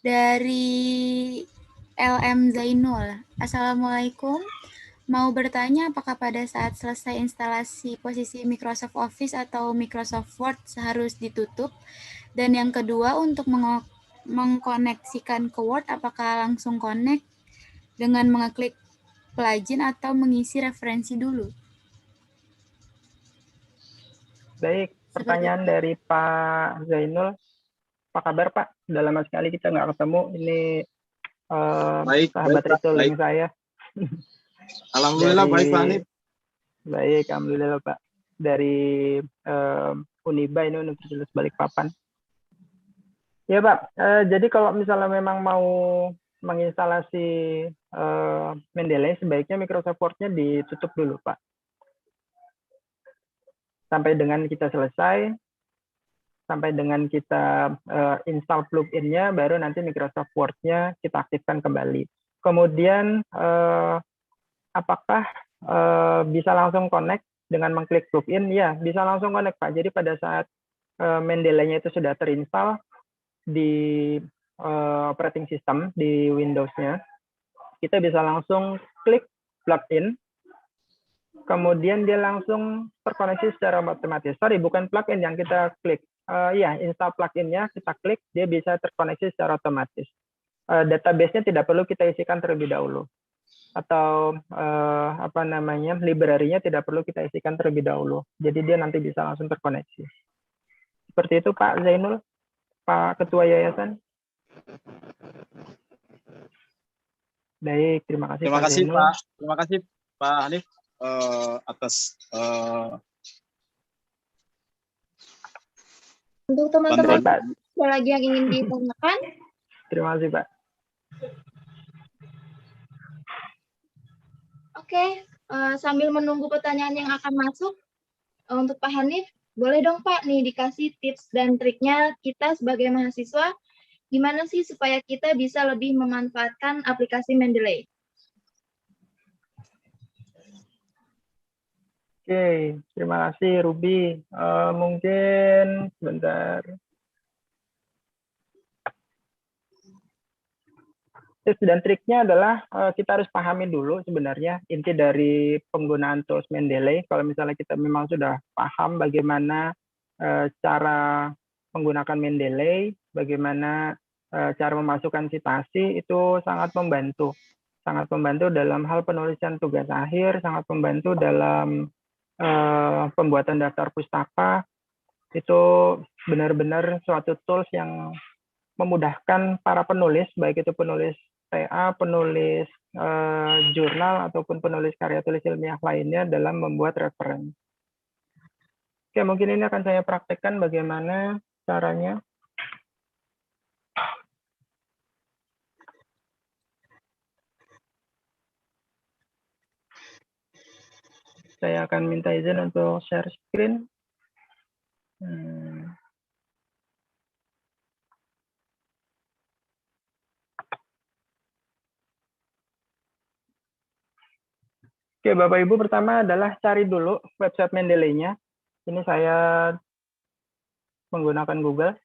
Dari LM Zainul. Assalamualaikum. mau bertanya apakah pada saat selesai instalasi posisi Microsoft Office atau Microsoft Word harus ditutup? Dan yang kedua, untuk mengkoneksikan ke Word, apakah langsung connect dengan mengeklik plugin atau mengisi referensi dulu? Baik, pertanyaan dari Pak Zainul. Apa kabar Pak? Sudah lama sekali kita nggak ketemu. Ini sahabat Pak, retailing saya. Alhamdulillah baik Pak Hanif. Baik, alhamdulillah Pak. Dari Uniba, ini Universitas Balikpapan. Ya Pak, jadi kalau misalnya memang mau menginstalasi Mendeley, sebaiknya Microsoft Word-nya ditutup dulu Pak. Sampai dengan kita selesai, sampai dengan kita install plugin-nya, baru nanti Microsoft Word-nya kita aktifkan kembali. Kemudian apakah bisa langsung connect dengan mengklik plugin? Ya, bisa langsung connect Pak. Jadi pada saat Mendeley-nya itu sudah terinstall di operating system di Windows-nya, kita bisa langsung klik plugin, kemudian dia langsung terkoneksi secara otomatis. Sorry, bukan plugin yang kita klik. Ya, install plugin-nya kita klik, dia bisa terkoneksi secara otomatis. Database-nya tidak perlu kita isikan terlebih dahulu. Atau library-nya tidak perlu kita isikan terlebih dahulu. Jadi dia nanti bisa langsung terkoneksi. Seperti itu Pak Zainul, Pak Ketua Yayasan. Baik, terima kasih Pak Zainul. Terima kasih Pak Hanif atas Untuk teman-teman ada lagi yang ingin ditanyakan? Terima kasih Pak. Oke, sambil menunggu pertanyaan yang akan masuk, untuk Pak Hanif, boleh dong Pak nih dikasih tips dan triknya kita sebagai mahasiswa, gimana sih supaya kita bisa lebih memanfaatkan aplikasi Mendeley? Oke, terima kasih Ruby. Mungkin sebentar. Tips dan triknya adalah kita harus pahami dulu sebenarnya inti dari penggunaan tools Mendeley. Kalau misalnya kita memang sudah paham bagaimana cara menggunakan Mendeley, bagaimana cara memasukkan citasi, itu sangat membantu. Sangat membantu dalam hal penulisan tugas akhir, sangat membantu dalam pembuatan daftar pustaka. Itu benar-benar suatu tools yang memudahkan para penulis, baik itu penulis TA, penulis jurnal, ataupun penulis karya tulis ilmiah lainnya dalam membuat referensi. Oke, mungkin ini akan saya praktekkan bagaimana caranya. Saya akan minta izin untuk share screen. Oke, Bapak Ibu, pertama adalah cari dulu website Mendeley-nya. Ini saya menggunakan Google.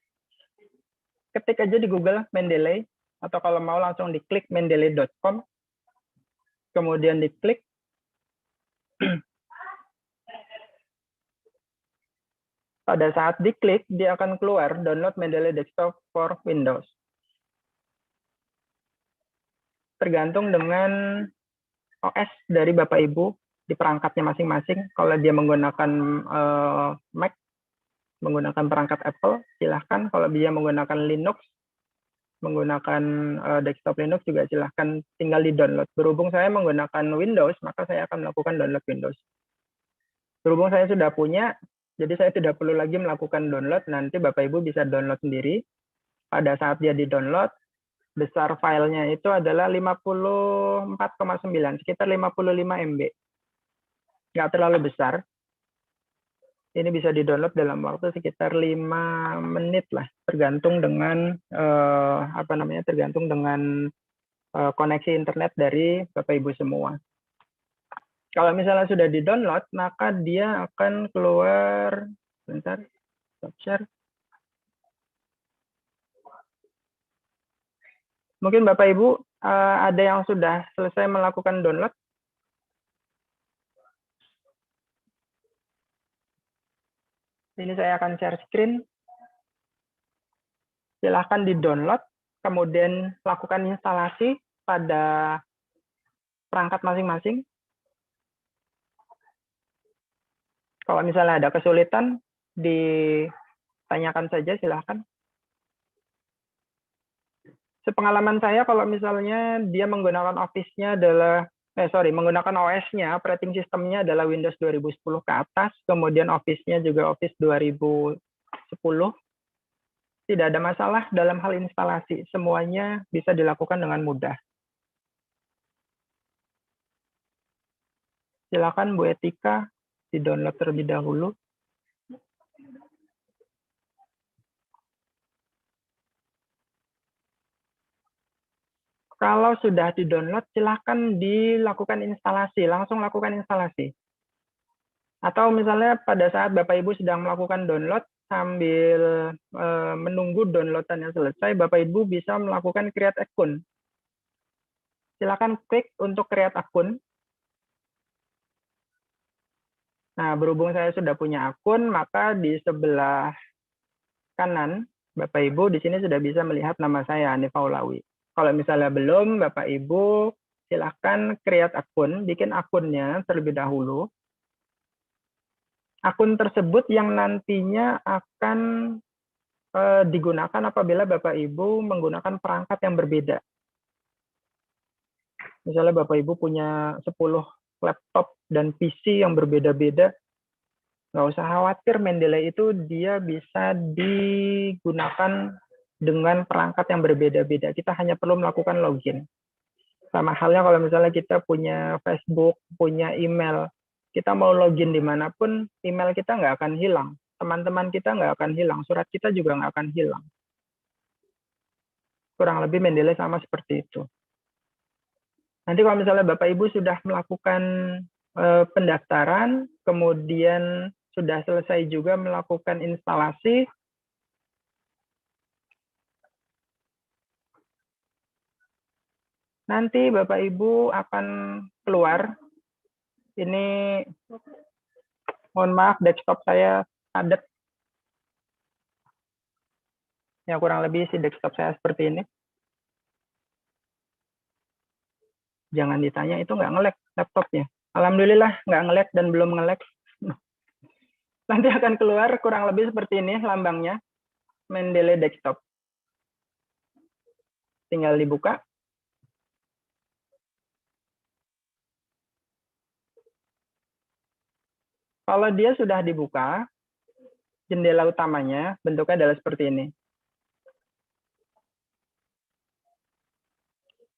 Ketik aja di Google Mendeley, atau kalau mau langsung diklik mendeley.com. Kemudian diklik. Pada saat diklik, dia akan keluar download Mendeley Desktop for Windows. Tergantung dengan OS dari Bapak Ibu di perangkatnya masing-masing. Kalau dia menggunakan Mac, menggunakan perangkat Apple, silahkan. Kalau dia menggunakan Linux, menggunakan desktop Linux juga silahkan tinggal di-download. Berhubung saya menggunakan Windows, maka saya akan melakukan download Windows. Berhubung saya sudah punya, jadi saya tidak perlu lagi melakukan download, nanti Bapak Ibu bisa download sendiri. Pada saat dia di-download, besar filenya itu adalah 54,9, sekitar 55 MB. Nggak terlalu besar. Ini bisa di-download dalam waktu sekitar 5 menit lah, tergantung dengan tergantung dengan koneksi internet dari Bapak Ibu semua. Kalau misalnya sudah di-download, maka dia akan keluar, bentar, stop share. Mungkin Bapak Ibu ada yang sudah selesai melakukan download. Ini saya akan share screen. Silahkan di-download, kemudian lakukan instalasi pada perangkat masing-masing. Kalau misalnya ada kesulitan, ditanyakan saja, silahkan. Sepengalaman saya, kalau misalnya dia menggunakan Office-nya adalah, menggunakan OS-nya, operating system-nya adalah Windows 2010 ke atas, kemudian Office-nya juga Office 2010, tidak ada masalah dalam hal instalasi. Semuanya bisa dilakukan dengan mudah. Silakan Bu Etika, di-download terlebih dahulu. Kalau sudah di-download, silakan dilakukan instalasi, langsung lakukan instalasi. Atau misalnya pada saat Bapak Ibu sedang melakukan download, sambil menunggu downloadannya selesai, Bapak Ibu bisa melakukan create akun. Silakan klik untuk create akun. Nah, berhubung saya sudah punya akun, maka di sebelah kanan, Bapak Ibu di sini sudah bisa melihat nama saya, Hanif Aulawi. Kalau misalnya belum, Bapak Ibu silakan create akun, bikin akunnya terlebih dahulu. Akun tersebut yang nantinya akan digunakan apabila Bapak Ibu menggunakan perangkat yang berbeda. Misalnya Bapak Ibu punya 10 laptop dan PC yang berbeda-beda, nggak usah khawatir, Mendeley itu dia bisa digunakan dengan perangkat yang berbeda-beda. Kita hanya perlu melakukan login. Sama halnya kalau misalnya kita punya Facebook, punya email, kita mau login dimanapun, email kita nggak akan hilang. Teman-teman kita nggak akan hilang, surat kita juga nggak akan hilang. Kurang lebih Mendeley sama seperti itu. Nanti kalau misalnya Bapak Ibu sudah melakukan pendaftaran, kemudian sudah selesai juga melakukan instalasi, nanti Bapak Ibu akan keluar. Ini, mohon maaf, desktop saya padat. Ya, kurang lebih si desktop saya seperti ini. Jangan ditanya, itu nggak nge-lag laptopnya. Alhamdulillah nggak nge-lag dan belum nge-lag. Nanti akan keluar kurang lebih seperti ini lambangnya, Mendeley Desktop. Tinggal dibuka. Kalau dia sudah dibuka, jendela utamanya bentuknya adalah seperti ini.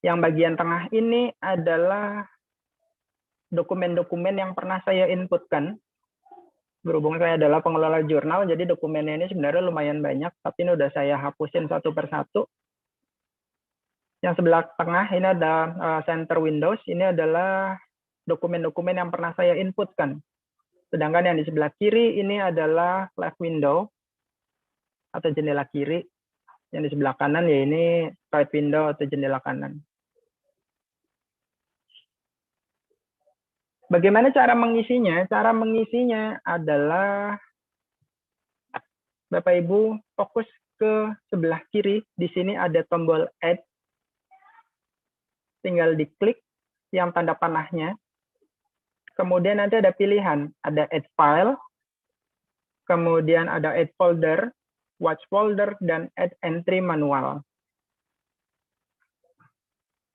Yang bagian tengah ini adalah dokumen-dokumen yang pernah saya inputkan. Berhubung saya adalah pengelola jurnal, jadi dokumennya ini sebenarnya lumayan banyak, tapi ini udah saya hapusin satu persatu. Yang sebelah tengah ini ada center Windows, ini adalah dokumen-dokumen yang pernah saya inputkan. Sedangkan yang di sebelah kiri ini adalah left window atau jendela kiri. Yang di sebelah kanan ya ini right window atau jendela kanan. Bagaimana cara mengisinya? Cara mengisinya adalah Bapak Ibu fokus ke sebelah kiri. Di sini ada tombol Add. Tinggal diklik yang tanda panahnya. Kemudian nanti ada pilihan. Ada Add File. Kemudian ada Add Folder, Watch Folder, dan Add Entry Manual.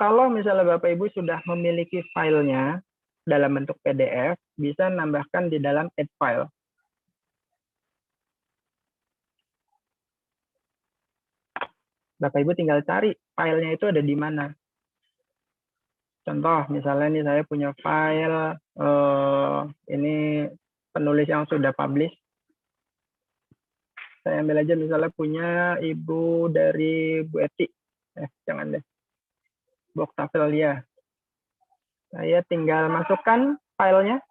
Kalau misalnya Bapak Ibu sudah memiliki filenya, dalam bentuk PDF, bisa nambahkan di dalam add file. Bapak Ibu tinggal cari filenya itu ada di mana. Contoh, misalnya ini saya punya file, ini penulis yang sudah publish. Saya ambil aja misalnya punya ibu dari Bu Eti. Jangan deh. Bu Octavelia. Saya tinggal masukkan filenya,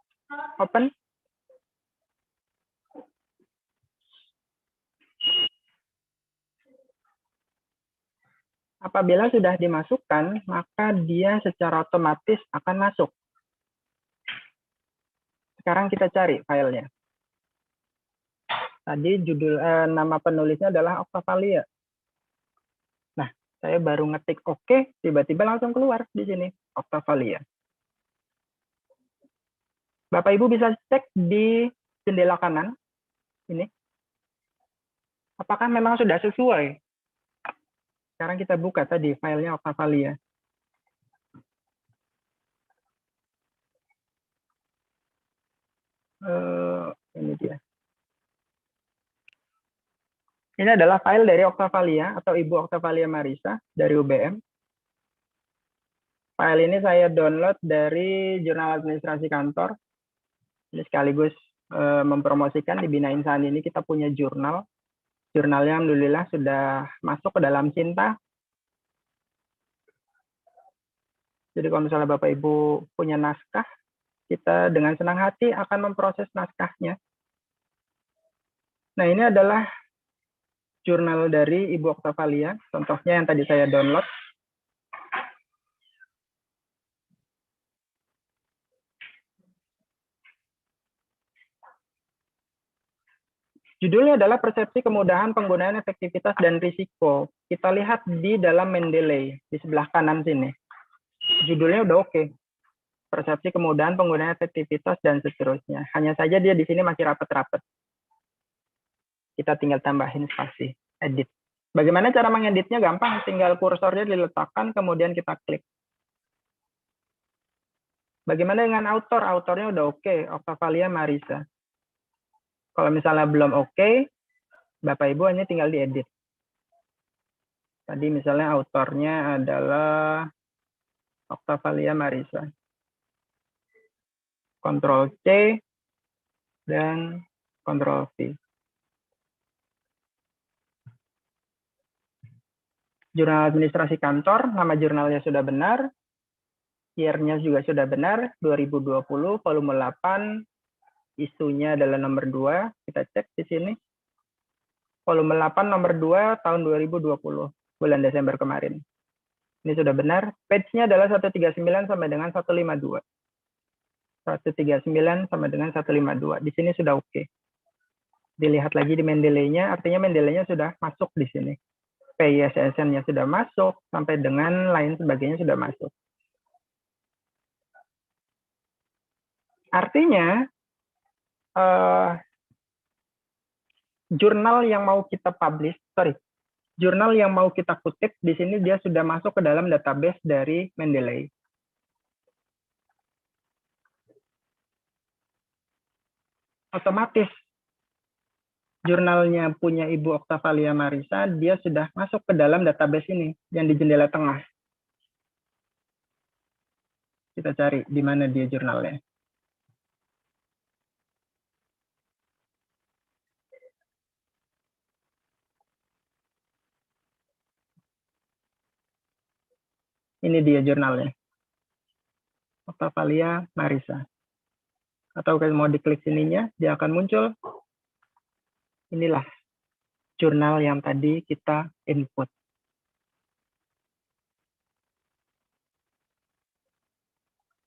open. Apabila sudah dimasukkan, maka dia secara otomatis akan masuk. Sekarang kita cari filenya. Tadi nama penulisnya adalah Octavia. Nah, saya baru ngetik oke, tiba-tiba langsung keluar di sini Octavia. Bapak Ibu bisa cek di jendela kanan ini. Apakah memang sudah sesuai? Sekarang kita buka tadi filenya Octavia. Ini dia. Ini adalah file dari Octavia atau Ibu Octavia Marisa dari UBM. File ini saya download dari Jurnal Administrasi Kantor. Ini sekaligus mempromosikan di Bina Insan ini kita punya jurnal. Jurnalnya alhamdulillah sudah masuk ke dalam Cinta. Jadi kalau misalnya Bapak Ibu punya naskah, kita dengan senang hati akan memproses naskahnya. Nah, ini adalah jurnal dari Ibu Octavia, contohnya yang tadi saya download. Judulnya adalah Persepsi Kemudahan Penggunaan Efektivitas dan Risiko. Kita lihat di dalam Mendeley, di sebelah kanan sini. Judulnya udah oke. Persepsi kemudahan penggunaan efektivitas dan seterusnya. Hanya saja dia di sini masih rapet-rapet. Kita tinggal tambahin spasi, edit. Bagaimana cara mengeditnya? Gampang, tinggal kursornya diletakkan, kemudian kita klik. Bagaimana dengan autor? Autornya udah oke, Octavia Marisa. Kalau misalnya belum oke, Bapak Ibu hanya tinggal diedit. Tadi misalnya autornya adalah Octavia Marisa. Ctrl C dan Ctrl V. Jurnal Administrasi Kantor, nama jurnalnya sudah benar, year-nya juga sudah benar, 2020, volume 8, isunya adalah nomor 2, kita cek di sini. Volume 8 nomor 2 tahun 2020, bulan Desember kemarin. Ini sudah benar, page-nya adalah 139 sampai dengan 152. 139 sama dengan 152. Di sini sudah oke. Dilihat lagi di Mendeley-nya, artinya Mendeley-nya sudah masuk di sini. PISSN-nya sudah masuk, sampai dengan lain sebagainya sudah masuk. Artinya, jurnal yang mau kita publish, jurnal yang mau kita kutip, di sini dia sudah masuk ke dalam database dari Mendeley. Otomatis jurnalnya punya Ibu Octavia Marisa, dia sudah masuk ke dalam database ini yang di jendela tengah. Kita cari di mana dia jurnalnya. Ini dia jurnalnya. Octavia Marisa. Atau kalau mau diklik sininya, dia akan muncul. Inilah jurnal yang tadi kita input.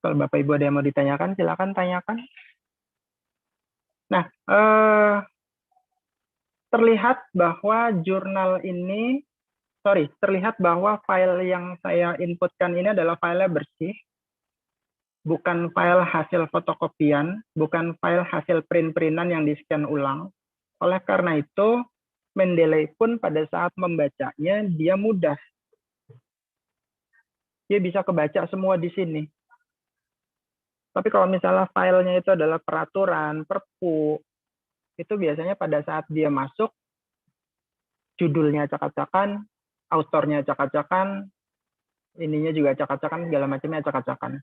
Kalau Bapak Ibu ada yang mau ditanyakan, silakan tanyakan. Nah, terlihat bahwa jurnal ini, terlihat bahwa file yang saya inputkan ini adalah file bersih, bukan file hasil fotokopian, bukan file hasil print-printan yang di-scan ulang. Oleh karena itu, Mendeley pun pada saat membacanya, dia mudah. Dia bisa kebaca semua di sini. Tapi kalau misalnya filenya itu adalah peraturan, perpu, itu biasanya pada saat dia masuk, judulnya acak-acakan, autornya acak-acakan, ininya juga acak-acakan, segala macamnya acak-acakan.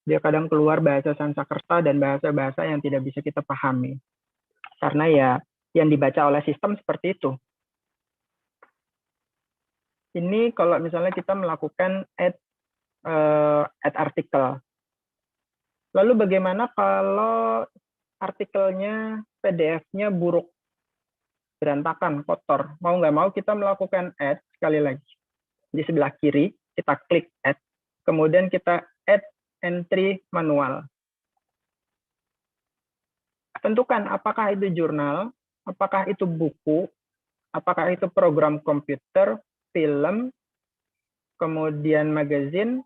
Dia kadang keluar bahasa Sanskerta dan bahasa-bahasa yang tidak bisa kita pahami. Karena ya yang dibaca oleh sistem seperti itu. Ini kalau misalnya kita melakukan add artikel. Lalu bagaimana kalau artikelnya PDF-nya buruk, berantakan, kotor. Mau nggak mau kita melakukan add, sekali lagi. Di sebelah kiri, kita klik add. Kemudian kita add entry manual. tentukan apakah itu jurnal, apakah itu buku, apakah itu program komputer, film, kemudian magazine,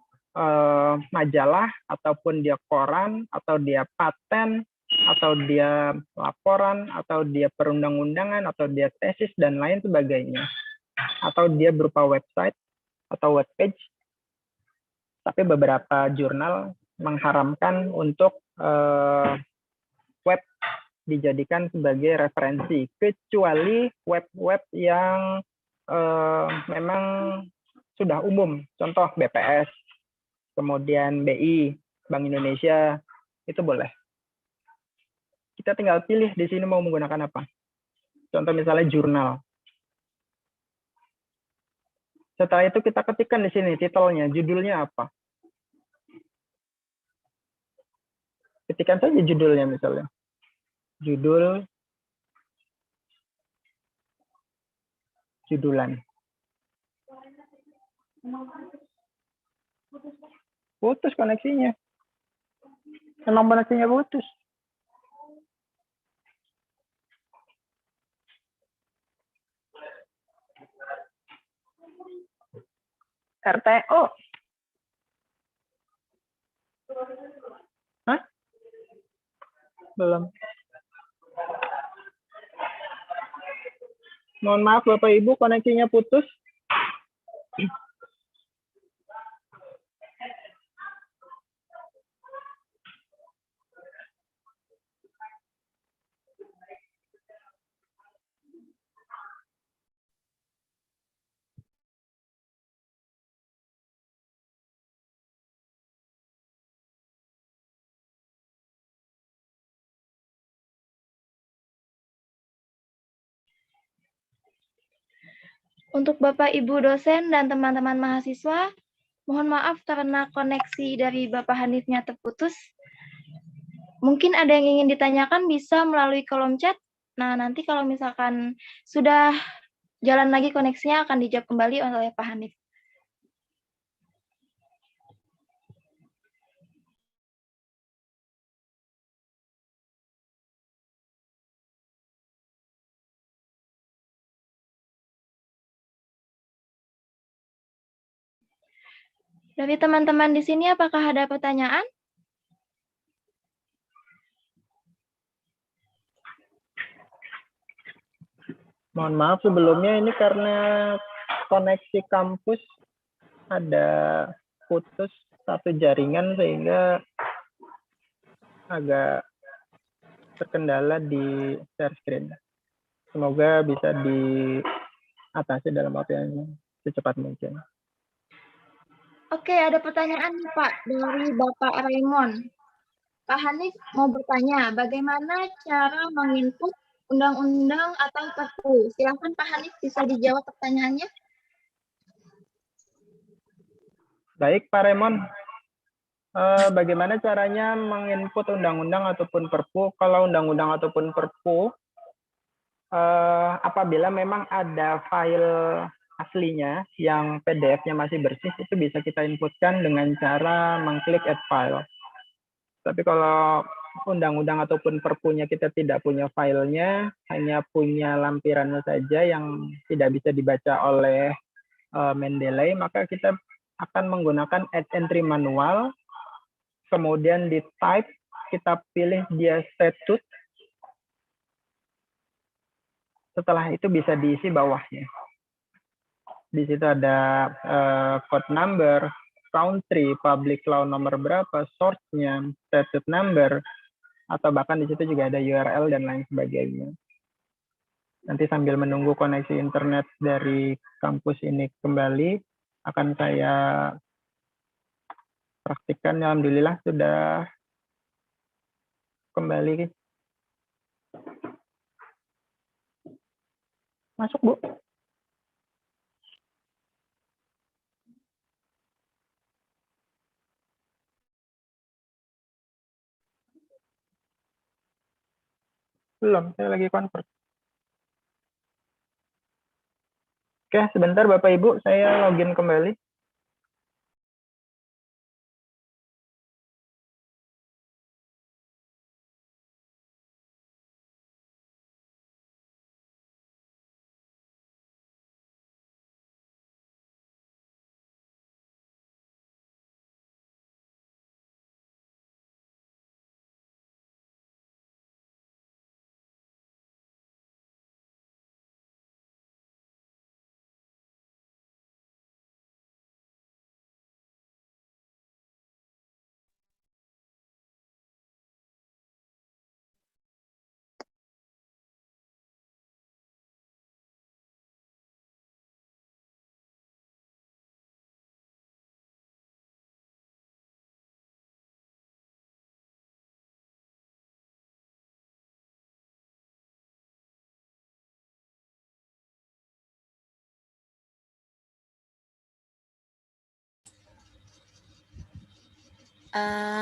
majalah, ataupun dia koran, atau dia paten, atau dia laporan, atau dia perundang-undangan, atau dia tesis, dan lain sebagainya. Atau dia berupa website atau webpage. Tapi beberapa jurnal mengharamkan untuk web dijadikan sebagai referensi, kecuali web-web yang memang sudah umum, contoh BPS, kemudian BI, Bank Indonesia, itu boleh. Kita tinggal pilih di sini mau menggunakan apa. Contoh misalnya jurnal. Setelah itu kita ketikkan di sini titelnya, judulnya apa. Ketikkan saja judulnya misalnya. Judul, judulan. Putus koneksinya. Emang koneksinya putus. RTO. Hah? Belum. Mohon maaf Bapak Ibu, koneksinya putus. Untuk Bapak Ibu dosen dan teman-teman mahasiswa, mohon maaf karena koneksi dari Bapak Hanifnya terputus. Mungkin ada yang ingin ditanyakan bisa melalui kolom chat. Nah, nanti kalau misalkan sudah jalan lagi koneksinya akan dijawab kembali oleh Pak Hanif. Dari teman-teman di sini, apakah ada pertanyaan? Mohon maaf sebelumnya ini karena koneksi kampus ada putus satu jaringan sehingga agak terkendala di share screen. Semoga bisa diatasi dalam waktu yang secepat mungkin. Oke, ada pertanyaan nih Pak dari Bapak Raymond. Pak Hanif mau bertanya, bagaimana cara menginput undang-undang atau perpu? Silakan Pak Hanif bisa dijawab pertanyaannya. Baik Pak Raymond, bagaimana caranya menginput undang-undang ataupun perpu? Kalau undang-undang ataupun perpu, apabila memang ada file aslinya yang PDF-nya masih bersih, itu bisa kita inputkan dengan cara mengklik add file. Tapi kalau undang-undang ataupun perpunya kita tidak punya filenya, hanya punya lampirannya saja yang tidak bisa dibaca oleh Mendeley, maka kita akan menggunakan add entry manual, kemudian di type, kita pilih dia statute, setelah itu bisa diisi bawahnya. Di situ ada code number, country, public law nomor berapa, source-nya, statute number, atau bahkan di situ juga ada URL dan lain sebagainya. Nanti sambil menunggu koneksi internet dari kampus ini kembali, akan saya praktikkan. Alhamdulillah sudah kembali. Masuk, Bu. Belum, saya lagi convert. Oke, sebentar Bapak Ibu, saya login kembali.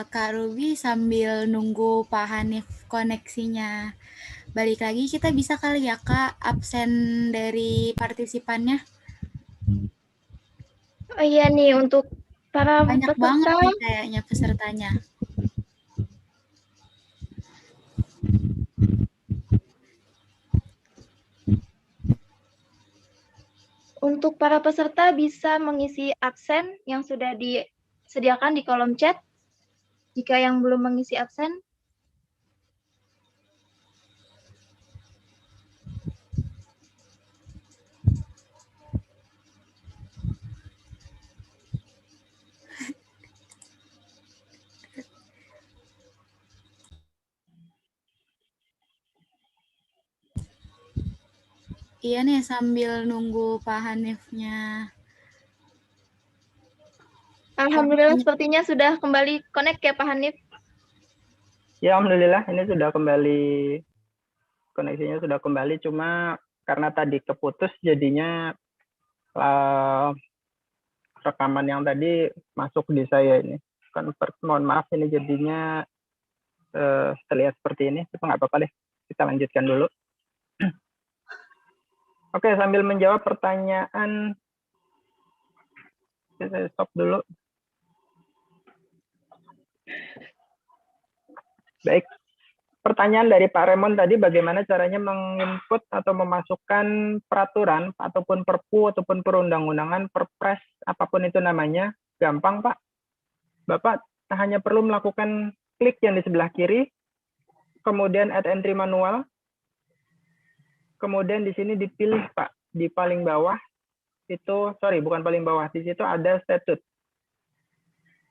Kak Ruby sambil nunggu Pak Hanif koneksinya balik lagi, kita bisa kali ya Kak absen dari partisipannya. Oh iya nih, untuk para Banyak banget peserta, nih kayaknya pesertanya. untuk para peserta bisa mengisi absen yang sudah disediakan di kolom chat. Jika yang belum mengisi absen, Iya nih sambil nunggu Pak Hanifnya. alhamdulillah sepertinya sudah kembali connect ya Pak Hanif. Ya, alhamdulillah ini sudah kembali, koneksinya sudah kembali, cuma karena tadi keputus jadinya rekaman yang tadi masuk di saya ini. Kan mohon maaf ini jadinya terlihat seperti ini, itu nggak apa-apa deh, kita lanjutkan dulu. Oke, sambil menjawab pertanyaan, saya stop dulu. Baik, pertanyaan dari Pak Raymond tadi, bagaimana caranya menginput atau memasukkan peraturan ataupun perpu ataupun perundang-undangan, perpres, apapun itu namanya. Gampang Pak. Bapak hanya perlu melakukan klik yang di sebelah kiri, kemudian add entry manual, kemudian di sini dipilih Pak, di paling bawah itu, sorry bukan paling bawah, di situ ada statute.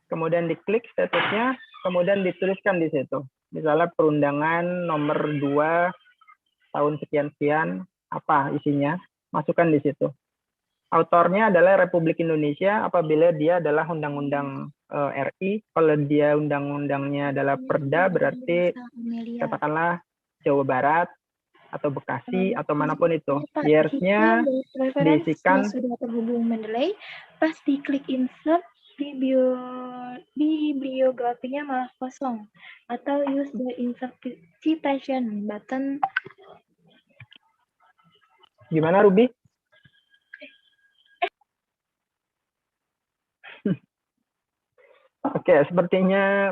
Kemudian diklik statutnya, kemudian dituliskan di situ. Misalnya perundangan nomor 2 tahun sekian-sekian, apa isinya, masukkan di situ. Autornya adalah Republik Indonesia apabila dia adalah undang-undang RI. Kalau dia undang-undangnya adalah Perda, berarti katakanlah Jawa Barat atau Bekasi atau manapun itu. Years-nya diisikan. Sudah terhubung Mendeley, pas diklik insert, bibliografinya malah kosong. Atau use the insert citation button. Gimana Ruby? Oke, sepertinya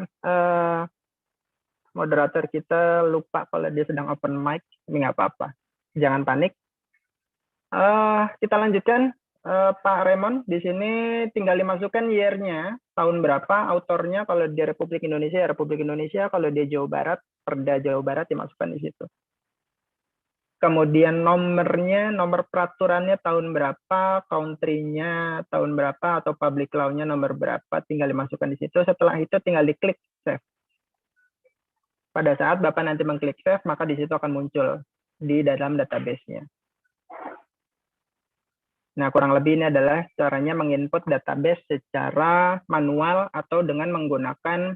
moderator kita lupa kalau dia sedang open mic, ini nggak apa-apa. Jangan panik. Kita lanjutkan, Pak Raymond. Di sini tinggal dimasukkan year-nya, tahun berapa, autornya kalau dia Republik Indonesia, Republik Indonesia, kalau dia Jawa Barat, Perda Jawa Barat dimasukkan di situ. Kemudian nomornya, nomor peraturannya tahun berapa, country-nya tahun berapa, atau public law-nya nomor berapa, tinggal dimasukkan di situ. Setelah itu tinggal diklik save. Pada saat Bapak nanti mengklik save, maka di situ akan muncul di dalam database-nya. Nah, kurang lebih ini adalah caranya menginput database secara manual atau dengan menggunakan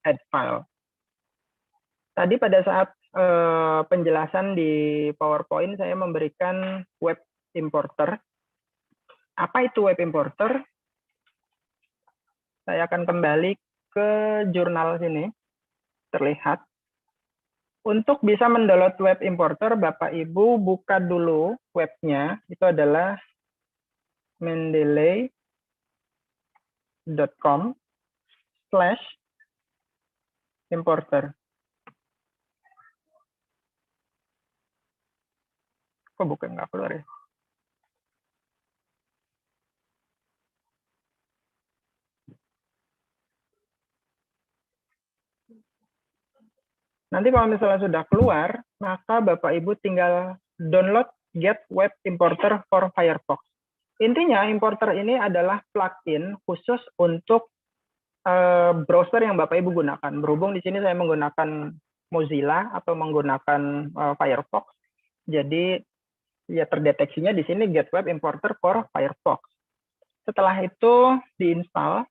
add file. Tadi pada saat penjelasan di PowerPoint, saya memberikan web importer. Apa itu web importer? Saya akan kembali ke jurnal sini, terlihat. Untuk bisa mendownload web importer, Bapak Ibu buka dulu webnya, itu adalah mendeley.com/importer. Kok bukan nggak keluar ya? Nanti kalau misalnya sudah keluar, maka Bapak Ibu tinggal download Get Web Importer for Firefox. Intinya importer ini adalah plugin khusus untuk browser yang Bapak Ibu gunakan. Berhubung di sini saya menggunakan Mozilla atau menggunakan Firefox, jadi ya terdeteksinya di sini Get Web Importer for Firefox. Setelah itu diinstal,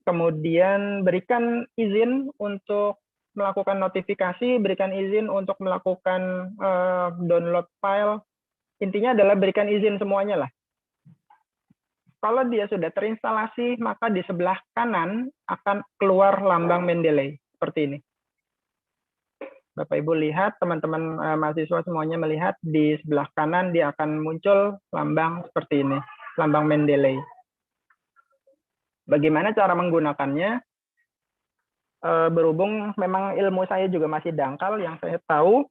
kemudian berikan izin untuk melakukan notifikasi, berikan izin untuk melakukan download file. Intinya adalah berikan izin semuanya lah. Kalau dia sudah terinstalasi, maka di sebelah kanan akan keluar lambang Mendeley seperti ini. Bapak Ibu lihat, teman-teman mahasiswa semuanya melihat di sebelah kanan dia akan muncul lambang seperti ini, lambang Mendeley. Bagaimana cara menggunakannya? Berhubung memang ilmu saya juga masih dangkal, yang saya tahu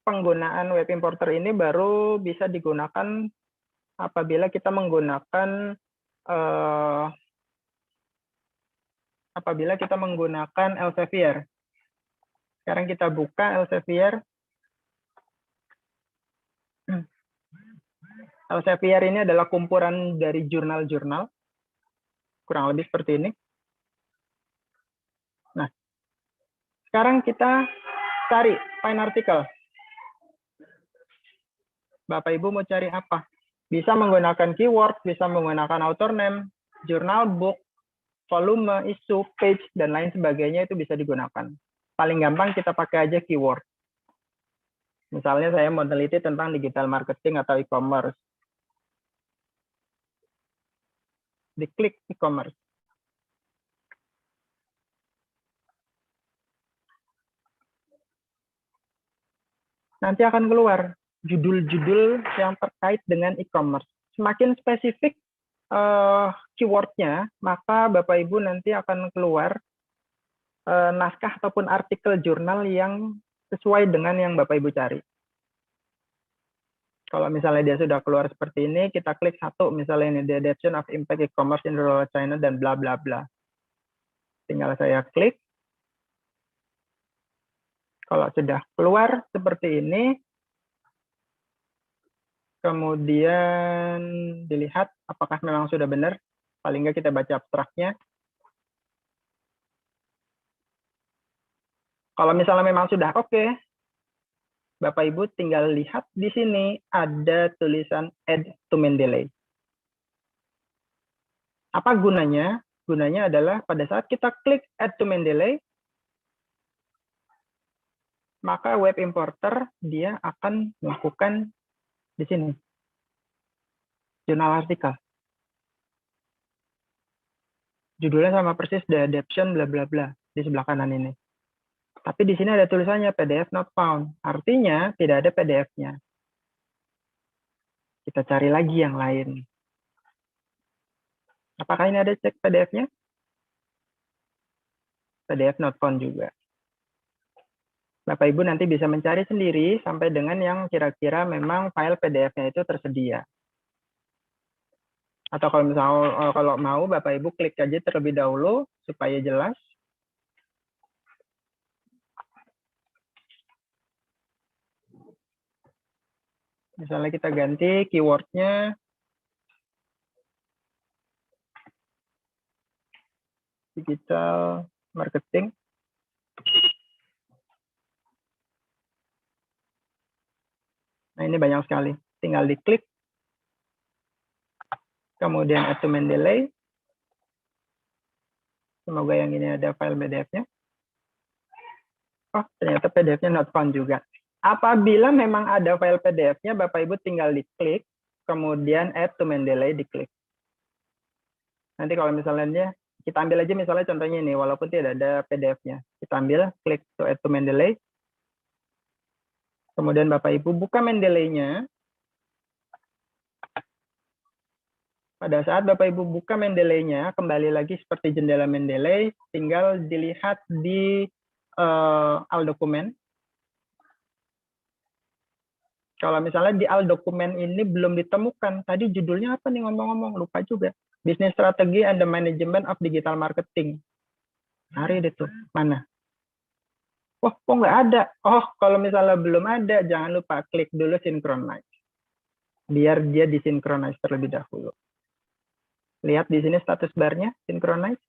penggunaan web importer ini baru bisa digunakan apabila kita menggunakan Elsevier. Sekarang kita buka Elsevier. Elsevier ini adalah kumpulan dari jurnal-jurnal, kurang lebih seperti ini. Nah, sekarang kita cari find article. Bapak Ibu mau cari apa? Bisa menggunakan keyword, bisa menggunakan author name, journal book, volume, issue, page, dan lain sebagainya itu bisa digunakan. Paling gampang kita pakai aja keyword. Misalnya saya mau teliti tentang digital marketing atau e-commerce. Diklik e-commerce. Nanti akan keluar judul-judul yang terkait dengan e-commerce. Semakin spesifik keywordnya, maka Bapak Ibu nanti akan keluar naskah ataupun artikel jurnal yang sesuai dengan yang Bapak Ibu cari. Kalau misalnya dia sudah keluar seperti ini, kita klik satu, misalnya ini, The Adoption of Impact E-Commerce in Rural China, dan bla bla bla. Tinggal saya klik. Kalau sudah keluar seperti ini, kemudian dilihat apakah memang sudah benar, paling nggak kita baca abstraknya. Kalau misalnya memang sudah oke, Bapak Ibu tinggal lihat di sini ada tulisan Add to Mendeley. Apa gunanya? Gunanya adalah pada saat kita klik Add to Mendeley, maka web importer dia akan melakukan di sini jurnal artikel. Judulnya sama persis The Adoption bla bla bla di sebelah kanan ini. Tapi di sini ada tulisannya PDF not found. Artinya tidak ada PDF-nya. Kita cari lagi yang lain. Apakah ini ada cek PDF-nya? PDF not found juga. Bapak Ibu nanti bisa mencari sendiri sampai dengan yang kira-kira memang file PDF-nya itu tersedia. Atau kalau mau Bapak Ibu klik aja terlebih dahulu supaya jelas. Misalnya kita ganti keyword-nya digital marketing. Nah, ini banyak sekali. Tinggal diklik. Kemudian Add to Mendeley. Semoga yang ini ada file PDF-nya. Oh, ternyata PDF-nya not found juga. Apabila memang ada file PDF-nya, Bapak Ibu tinggal diklik, kemudian Add to Mendeley diklik. Nanti kalau misalnya kita ambil aja misalnya contohnya ini, walaupun tidak ada PDF-nya. Kita ambil, klik to Add to Mendeley. Kemudian Bapak Ibu buka Mendeley-nya. Pada saat Bapak Ibu buka Mendeley-nya, kembali lagi seperti jendela Mendeley, tinggal dilihat di all dokumen. Kalau misalnya di all dokumen ini belum ditemukan, tadi judulnya apa nih ngomong-ngomong, lupa juga. Business Strategy and the Management of Digital Marketing. Cari deh tuh, mana? Wah, kok nggak ada? Oh, kalau misalnya belum ada, jangan lupa klik dulu Synchronize. Biar dia disinkronize terlebih dahulu. Lihat di sini status barnya, Synchronize.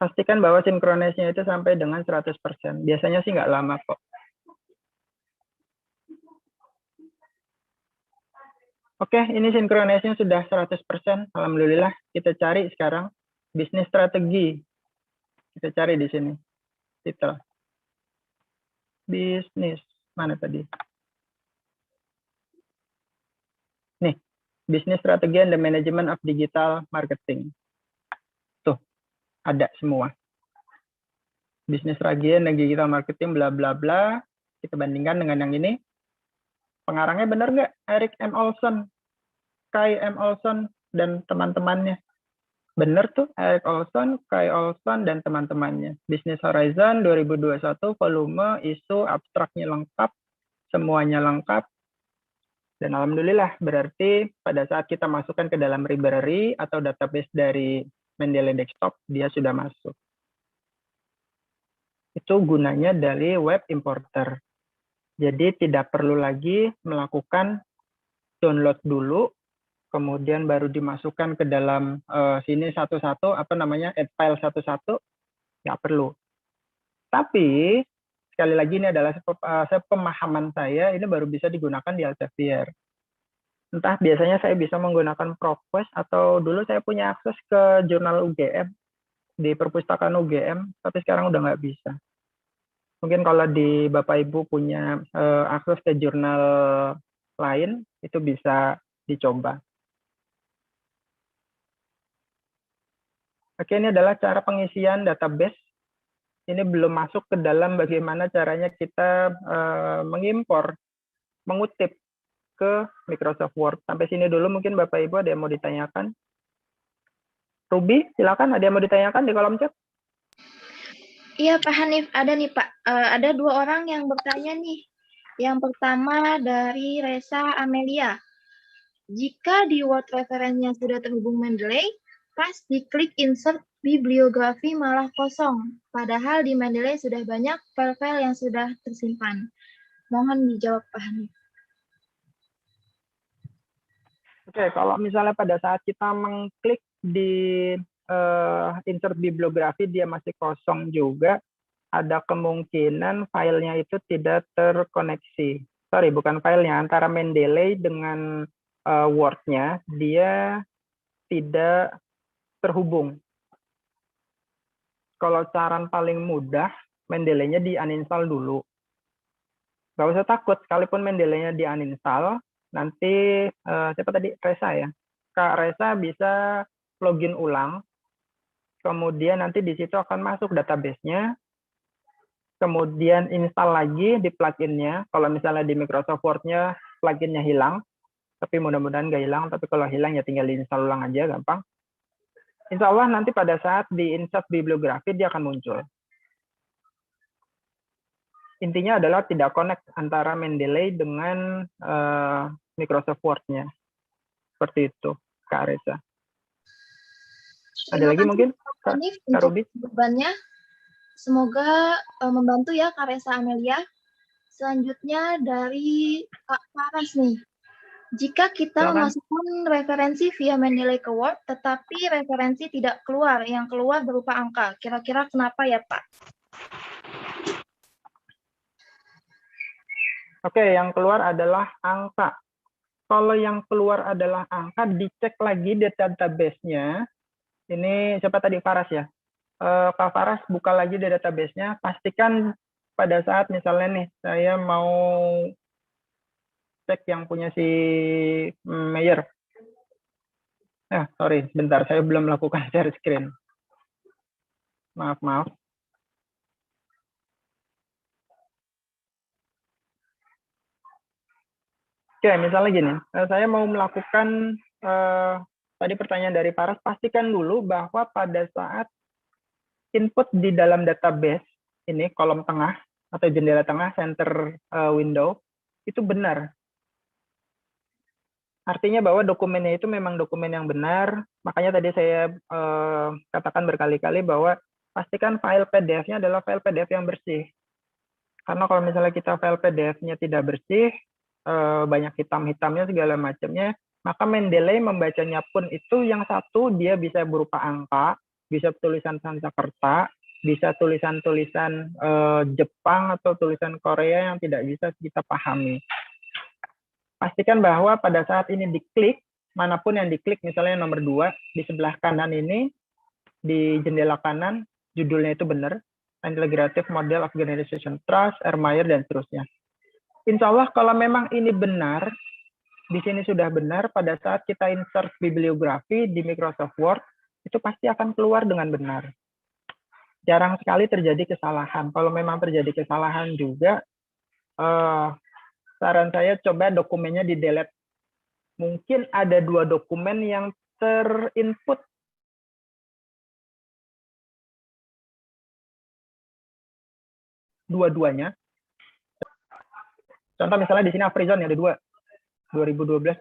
Pastikan bahwa sinkronisnya itu sampai dengan 100%. Biasanya sih nggak lama kok. Oke, ini sinkronisnya sudah 100%. Alhamdulillah, kita cari sekarang bisnis strategi. Kita cari di sini. Titel. Bisnis. Mana tadi? Nih, Business Strategy and the Management of Digital Marketing. Tuh, ada semua. Business Strategy and Digital Marketing, bla bla bla. Kita bandingkan dengan yang ini. Pengarangnya benar nggak? Eric M. Olson, Kai M. Olson, dan teman-temannya. Benar tuh, Eric Olson, Kai Olson, dan teman-temannya. Business Horizon 2021, volume, isu, abstraknya lengkap, semuanya lengkap. Dan alhamdulillah, berarti pada saat kita masukkan ke dalam library atau database dari Mendeley Desktop, dia sudah masuk. Itu gunanya dari web importer. Jadi tidak perlu lagi melakukan download dulu, kemudian baru dimasukkan ke dalam sini satu-satu, add file satu-satu, nggak perlu. Tapi sekali lagi ini adalah sepemahaman saya, ini baru bisa digunakan di Elsevier. Entah biasanya saya bisa menggunakan ProQuest atau dulu saya punya akses ke jurnal UGM di perpustakaan UGM, tapi sekarang udah nggak bisa. Mungkin kalau di Bapak Ibu punya akses ke jurnal lain, itu bisa dicoba. Oke, ini adalah cara pengisian database. Ini belum masuk ke dalam bagaimana caranya kita mengimpor, mengutip ke Microsoft Word. Sampai sini dulu mungkin Bapak Ibu ada yang mau ditanyakan. Ruby, silakan, ada yang mau ditanyakan di kolom chat? Iya Pak Hanif, ada nih Pak. Ada 2 orang yang bertanya nih. Yang pertama dari Resa Amelia. Jika di Word referensinya sudah terhubung Mendeley, pas diklik insert bibliografi malah kosong. Padahal di Mendeley sudah banyak file-file yang sudah tersimpan. Mohon dijawab Pak Hanif. Oke, kalau misalnya pada saat kita mengklik di insert bibliografi dia masih kosong juga, ada kemungkinan filenya itu tidak terkoneksi. Sorry, bukan filenya, antara Mendeley dengan Word-nya dia tidak terhubung. Kalau saran paling mudah, Mendeley-nya di-uninstall dulu. Nggak usah takut, sekalipun Mendeley-nya di-uninstall, nanti siapa tadi? Resa ya. Kak Resa bisa login ulang, kemudian nanti di situ akan masuk database-nya, kemudian install lagi di plugin-nya. Kalau misalnya di Microsoft Word-nya plugin-nya hilang, tapi mudah-mudahan nggak hilang, tapi kalau hilang ya tinggal di-install ulang aja, gampang. Insya Allah nanti pada saat di insert bibliografi dia akan muncul. Intinya adalah tidak connect antara Mendeley dengan Microsoft Word-nya. Seperti itu, Kak Reza. Ada lagi mungkin, Kak Ruby? Jawabannya. Semoga membantu ya Kak Reza Amelia. Selanjutnya dari Kak Paras nih. Jika kita memasukkan referensi via Mendeley ke Word, tetapi referensi tidak keluar, yang keluar berupa angka. Kira-kira kenapa ya Pak? Oke, yang keluar adalah angka. Kalau yang keluar adalah angka, dicek lagi di database-nya. Ini siapa tadi? Faras ya? Pak Faras buka lagi di database-nya. Pastikan pada saat misalnya nih, saya mau cek yang punya si Mayer. Sorry, bentar. Saya belum melakukan share screen. Maaf. Oke, misalnya gini, saya mau melakukan tadi pertanyaan dari Paras, pastikan dulu bahwa pada saat input di dalam database, ini kolom tengah atau jendela tengah, center window, itu benar. Artinya bahwa dokumennya itu memang dokumen yang benar, makanya tadi saya katakan berkali-kali bahwa pastikan file PDF-nya adalah file PDF yang bersih. Karena kalau misalnya kita file PDF-nya tidak bersih, banyak hitam-hitamnya segala macamnya, maka Mendeley membacanya pun itu yang satu dia bisa berupa angka, bisa tulisan Sanskerta, bisa tulisan-tulisan Jepang atau tulisan Korea yang tidak bisa kita pahami. Pastikan bahwa pada saat ini diklik, manapun yang diklik, misalnya nomor 2, di sebelah kanan ini, di jendela kanan, judulnya itu benar. Integrative Model of Generalization Trust, Ermayer, dan seterusnya. Insya Allah kalau memang ini benar, di sini sudah benar, pada saat kita insert bibliografi di Microsoft Word, itu pasti akan keluar dengan benar. Jarang sekali terjadi kesalahan. Kalau memang terjadi kesalahan juga, saran saya coba dokumennya di-delete. Mungkin ada 2 dokumen yang terinput dua-duanya. Contoh misalnya di sini Afrizon ada 2, 2012.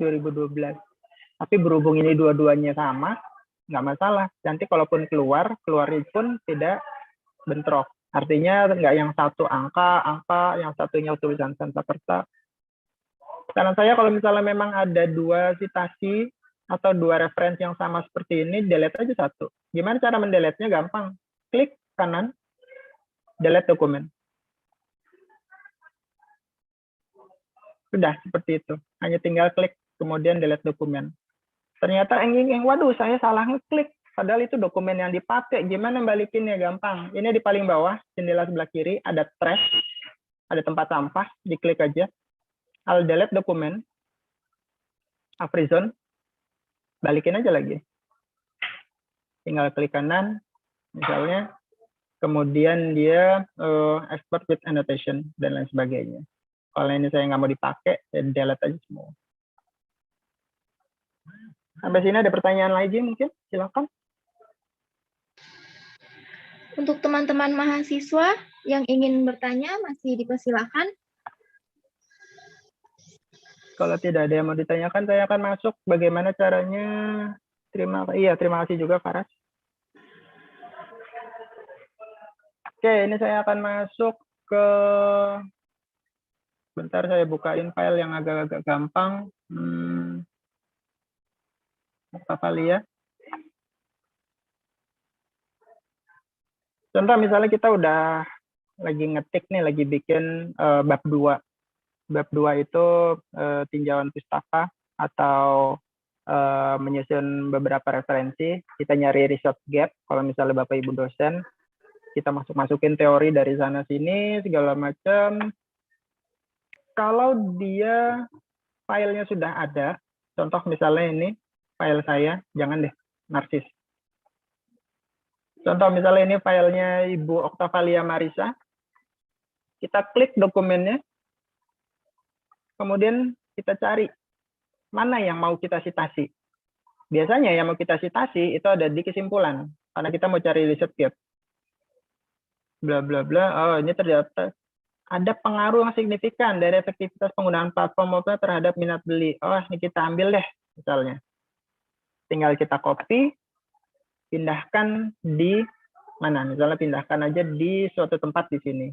Tapi berhubung ini dua-duanya sama, nggak masalah. Nanti kalaupun keluarnya pun tidak bentrok. Artinya nggak yang satu angka, yang satunya tulisan Sanskerta. Karena saya kalau misalnya memang ada 2 citasi atau 2 referensi yang sama seperti ini, delete aja satu. Gimana cara mendelete-nya? Gampang. Klik kanan, delete dokumen. Sudah seperti itu. Hanya tinggal klik, kemudian delete dokumen. Ternyata waduh saya salah ngeklik. Padahal itu dokumen yang dipakai. Gimana balikinnya? Gampang. Ini di paling bawah, jendela sebelah kiri, ada trash, ada tempat sampah, diklik aja. I'll delete dokumen. Afrizon. Balikin aja lagi. Tinggal klik kanan, misalnya. Kemudian dia export with annotation, dan lain sebagainya. Kalau ini saya nggak mau dipakai, saya delete aja semua. Sampai sini ada pertanyaan lagi mungkin? Silakan. Untuk teman-teman mahasiswa yang ingin bertanya, masih dipersilakan. Kalau tidak ada yang mau ditanyakan, saya akan masuk bagaimana caranya. Terima kasih juga, Faras. Oke, ini saya akan masuk ke... Bentar, saya bukain file yang agak-agak gampang. Octavalia. Contoh misalnya kita udah lagi ngetik nih, lagi bikin bab 2. Bab 2 itu tinjauan pustaka atau menyusun beberapa referensi. Kita nyari research gap, kalau misalnya Bapak Ibu dosen, kita masukin teori dari sana sini, segala macam. Kalau dia filenya sudah ada, contoh misalnya ini, file saya, jangan deh, narsis. Contoh misalnya ini filenya Ibu Octavalia Marisa, kita klik dokumennya, kemudian kita cari mana yang mau kita sitasi. Biasanya yang mau kita sitasi itu ada di kesimpulan, karena kita mau cari research gap. Bla bla bla, oh ini ternyata ada pengaruh yang signifikan dari efektivitas penggunaan platform mobile terhadap minat beli. Oh, ini kita ambil deh, misalnya. Tinggal kita copy, pindahkan di mana? Misalnya pindahkan aja di suatu tempat di sini.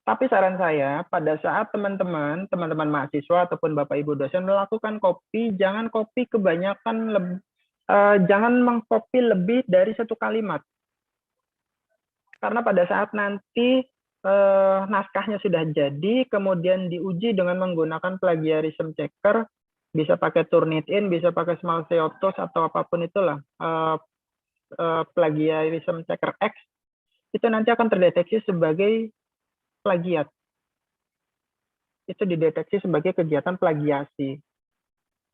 Tapi saran saya, pada saat teman-teman mahasiswa ataupun Bapak Ibu dosen melakukan copy, jangan copy kebanyakan, jangan mengcopy lebih dari 1 kalimat. Karena pada saat nanti naskahnya sudah jadi, kemudian diuji dengan menggunakan plagiarism checker, bisa pakai Turnitin, bisa pakai Small Tools atau apapun itulah, plagiarism checker X, itu nanti akan terdeteksi sebagai plagiat. Itu dideteksi sebagai kegiatan plagiasi.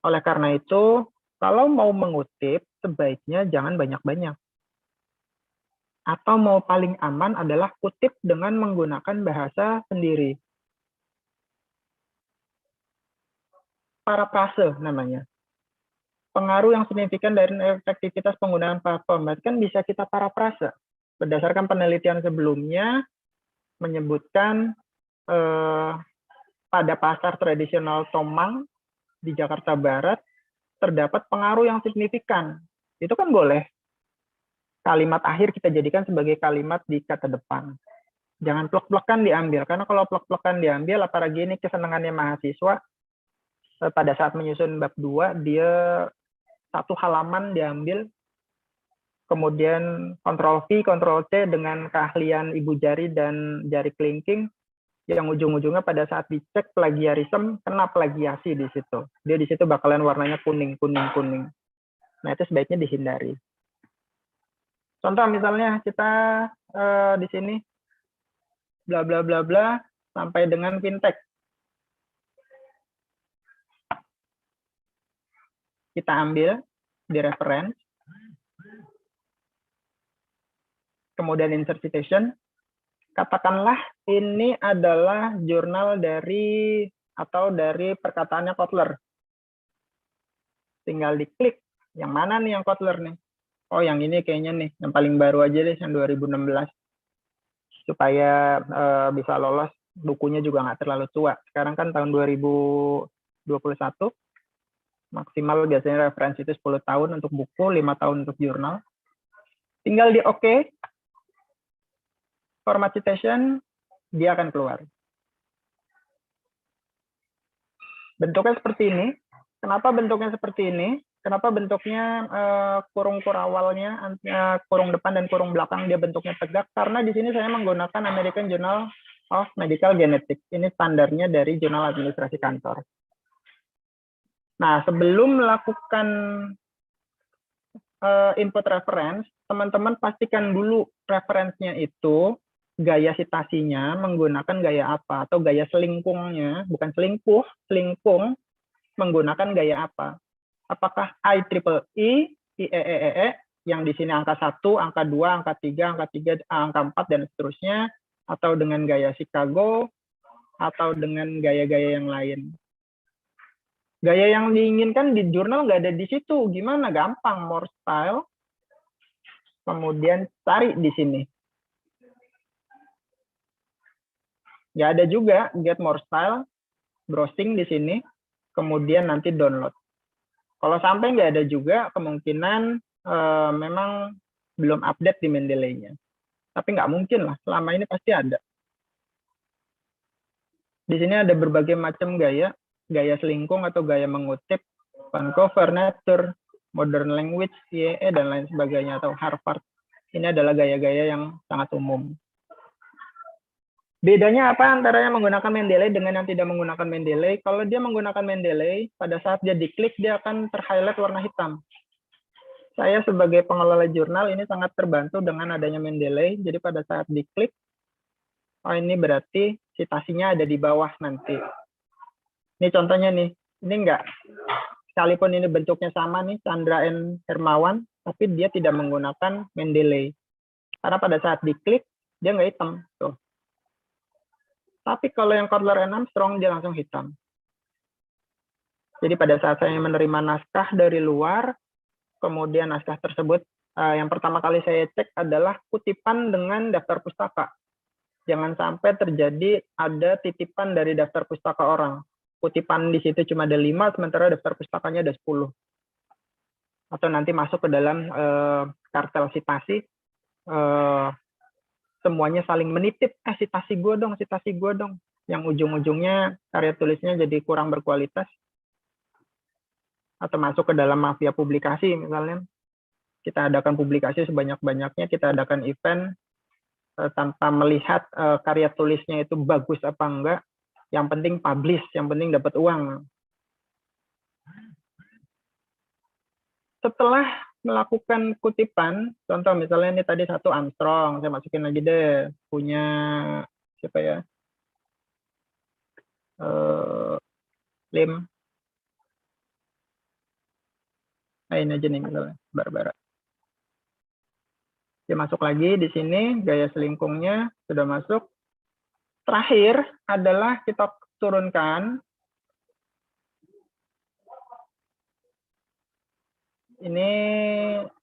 Oleh karena itu, kalau mau mengutip, sebaiknya jangan banyak-banyak. Atau mau paling aman adalah kutip dengan menggunakan bahasa sendiri. Parafrase namanya. Pengaruh yang signifikan dari efektivitas penggunaan platform. Kan bisa kita parafrase. Berdasarkan penelitian sebelumnya, menyebutkan pada pasar tradisional Tomang di Jakarta Barat, terdapat pengaruh yang signifikan. Itu kan boleh. Kalimat akhir kita jadikan sebagai kalimat di kata depan. Jangan plek-plekan diambil, karena kalau plek-plekan diambil, apalagi ini kesenangannya mahasiswa, pada saat menyusun bab 2, dia 1 halaman diambil, kemudian Ctrl+V, Ctrl+C dengan keahlian ibu jari dan jari kelingking, yang ujung-ujungnya pada saat dicek plagiarism, kena plagiasi di situ. Dia di situ bakalan warnanya kuning. Nah, itu sebaiknya dihindari. Contoh misalnya kita di sini bla bla bla bla sampai dengan fintech. Kita ambil di reference, kemudian insert citation. Katakanlah ini adalah jurnal dari atau dari perkataannya Kotler. Tinggal diklik yang mana nih yang Kotler nih. Oh, yang ini kayaknya nih, yang paling baru aja deh, yang 2016. Supaya bisa lolos, bukunya juga nggak terlalu tua. Sekarang kan tahun 2021, maksimal biasanya referensi itu 10 tahun untuk buku, 5 tahun untuk jurnal. Tinggal di OK, format citation, dia akan keluar. Bentuknya seperti ini. Kenapa bentuknya seperti ini? Kenapa bentuknya kurung kurawalnya, kurung depan dan kurung belakang dia bentuknya tegak? Karena di sini saya menggunakan American Journal of Medical Genetics. Ini standarnya dari Jurnal Administrasi Kantor. Nah, sebelum melakukan input reference, teman-teman pastikan dulu referensinya itu gaya citasinya menggunakan gaya apa, atau gaya selingkungnya, bukan selingkuh, selingkung menggunakan gaya apa. Apakah IEEE, IEEE, yang di sini angka 1, angka 2, angka 3, angka 4, dan seterusnya, atau dengan gaya Chicago, atau dengan gaya-gaya yang lain. Gaya yang diinginkan di jurnal nggak ada di situ. Gimana? Gampang, more style. Kemudian cari di sini. Nggak ada juga get more style, browsing di sini, kemudian nanti download. Kalau sampai nggak ada juga, kemungkinan memang belum update di Mendeley-nya. Tapi nggak mungkin lah, selama ini pasti ada. Di sini ada berbagai macam gaya, gaya selingkung atau gaya mengutip, Vancouver, Nature, Modern Language, IEE, dan lain sebagainya, atau Harvard. Ini adalah gaya-gaya yang sangat umum. Bedanya apa antara yang menggunakan Mendeley dengan yang tidak menggunakan Mendeley? Kalau dia menggunakan Mendeley, pada saat dia diklik, dia akan ter-highlight warna hitam. Saya sebagai pengelola jurnal ini sangat terbantu dengan adanya Mendeley. Jadi pada saat diklik, oh ini berarti citasinya ada di bawah nanti. Ini contohnya nih, ini enggak. Sekalipun ini bentuknya sama nih, Chandra N. Hermawan, tapi dia tidak menggunakan Mendeley. Karena pada saat diklik, dia nggak hitam. Tuh. Tapi kalau yang Kotler and Armstrong, dia langsung hitam. Jadi pada saat saya menerima naskah dari luar, kemudian naskah tersebut, yang pertama kali saya cek adalah kutipan dengan daftar pustaka. Jangan sampai terjadi ada titipan dari daftar pustaka orang. Kutipan di situ cuma ada 5, sementara daftar pustakanya ada 10. Atau nanti masuk ke dalam kartel citasi, semuanya saling menitip, citasi gue dong, yang ujung-ujungnya karya tulisnya jadi kurang berkualitas, atau masuk ke dalam mafia publikasi. Misalnya kita adakan publikasi sebanyak-banyaknya, kita adakan event tanpa melihat karya tulisnya itu bagus apa enggak, yang penting publish, yang penting dapat uang. Setelah melakukan kutipan, contoh misalnya ini tadi satu Armstrong, saya masukin lagi deh, punya siapa ya, Lim, ini aja nih misalnya, Barbara. Dia masuk lagi di sini, gaya selingkungnya sudah masuk. Terakhir adalah kita turunkan. Ini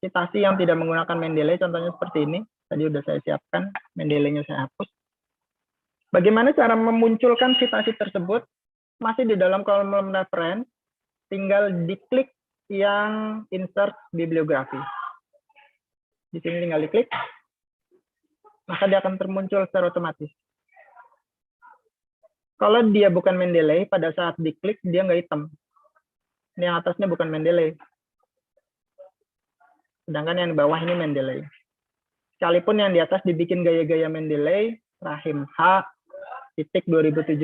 citasi yang tidak menggunakan Mendeley, contohnya seperti ini. Tadi udah saya siapkan, Mendeley-nya saya hapus. Bagaimana cara memunculkan citasi tersebut? Masih di dalam kolom reference, tinggal diklik yang insert bibliografi. Di sini tinggal diklik, maka dia akan termuncul secara otomatis. Kalau dia bukan Mendeley, pada saat diklik dia nggak hitam. Ini yang atasnya bukan Mendeley. Sedangkan yang di bawah ini Mendeley. Sekalipun yang di atas dibikin gaya-gaya Mendeley, Rahim H, titik 2017,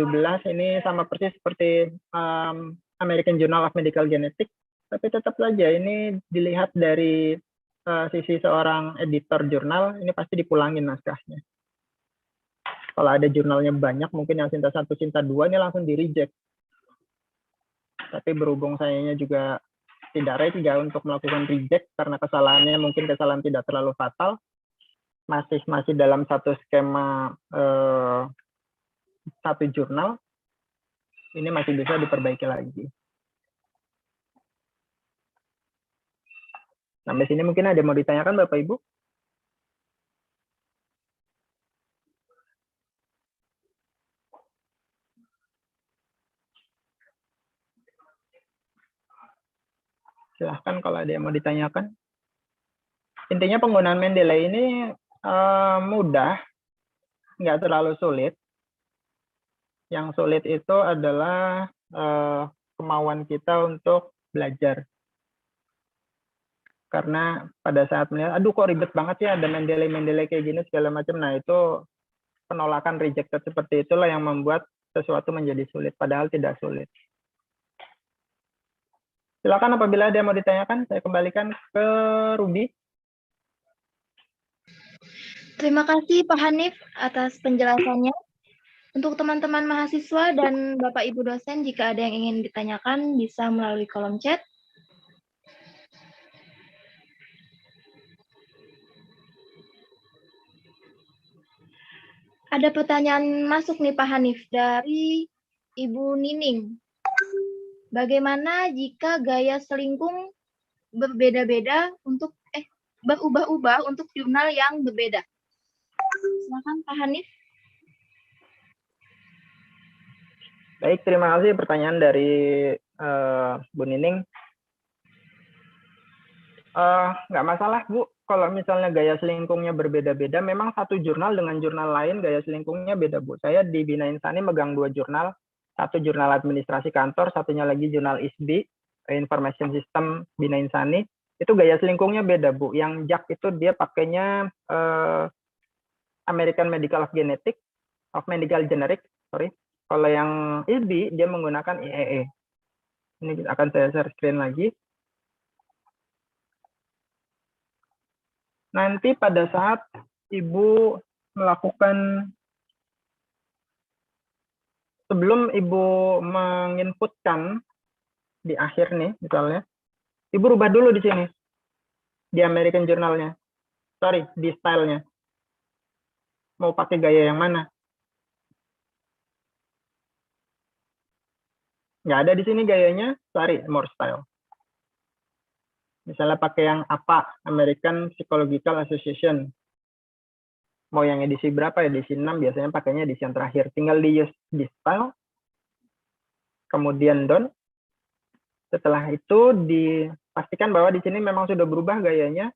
ini sama persis seperti American Journal of Medical Genetics, tapi tetap saja ini dilihat dari sisi seorang editor jurnal, ini pasti dipulangin naskahnya. Kalau ada jurnalnya banyak, mungkin yang Sinta 1, Sinta 2 ini langsung di-reject. Tapi berhubung sayanya juga tidak rega untuk melakukan reject karena kesalahannya mungkin kesalahan tidak terlalu fatal, masih dalam satu skema satu jurnal, ini masih bisa diperbaiki lagi. Sampai sini mungkin ada yang mau ditanyakan Bapak Ibu? Silahkan kalau ada yang mau ditanyakan. Intinya penggunaan Mendeley ini mudah, nggak terlalu sulit. Yang sulit itu adalah kemauan kita untuk belajar. Karena pada saat melihat, aduh kok ribet banget ya ada Mendeley kayak gini segala macam. Nah itu penolakan rejected seperti itulah yang membuat sesuatu menjadi sulit, padahal tidak sulit. Silakan apabila ada yang mau ditanyakan, saya kembalikan ke Ruby. Terima kasih Pak Hanif atas penjelasannya. Untuk teman-teman mahasiswa dan Bapak Ibu dosen, jika ada yang ingin ditanyakan, bisa melalui kolom chat. Ada pertanyaan masuk nih Pak Hanif dari Ibu Nining. Bagaimana jika gaya selingkung berbeda-beda untuk berubah-ubah untuk jurnal yang berbeda? Silakan Pak Hanif. Baik, terima kasih pertanyaan dari Bu Nining. Nggak masalah Bu, kalau misalnya gaya selingkungnya berbeda-beda, memang satu jurnal dengan jurnal lain gaya selingkungnya beda Bu. Saya di Bina Insani megang 2 jurnal, satu jurnal administrasi kantor, satunya lagi jurnal ISBI, Information System Bina Insani. Itu gaya selingkungnya beda Bu. Yang JAK itu dia pakainya American Medical of Medical Generic, sorry. Kalau yang ISBI dia menggunakan IEE. Ini akan saya share screen lagi. Nanti pada saat Ibu melakukan, sebelum Ibu menginputkan di akhir nih misalnya, Ibu rubah dulu di sini, di American Journal-nya. Sorry, di style-nya. Mau pakai gaya yang mana? Nggak ada di sini gayanya, cari more style. Misalnya pakai yang apa, American Psychological Association. Mau yang edisi berapa? Edisi 6, biasanya pakainya edisi yang terakhir. Tinggal di use di style, kemudian done. Setelah itu dipastikan bahwa di sini memang sudah berubah gayanya.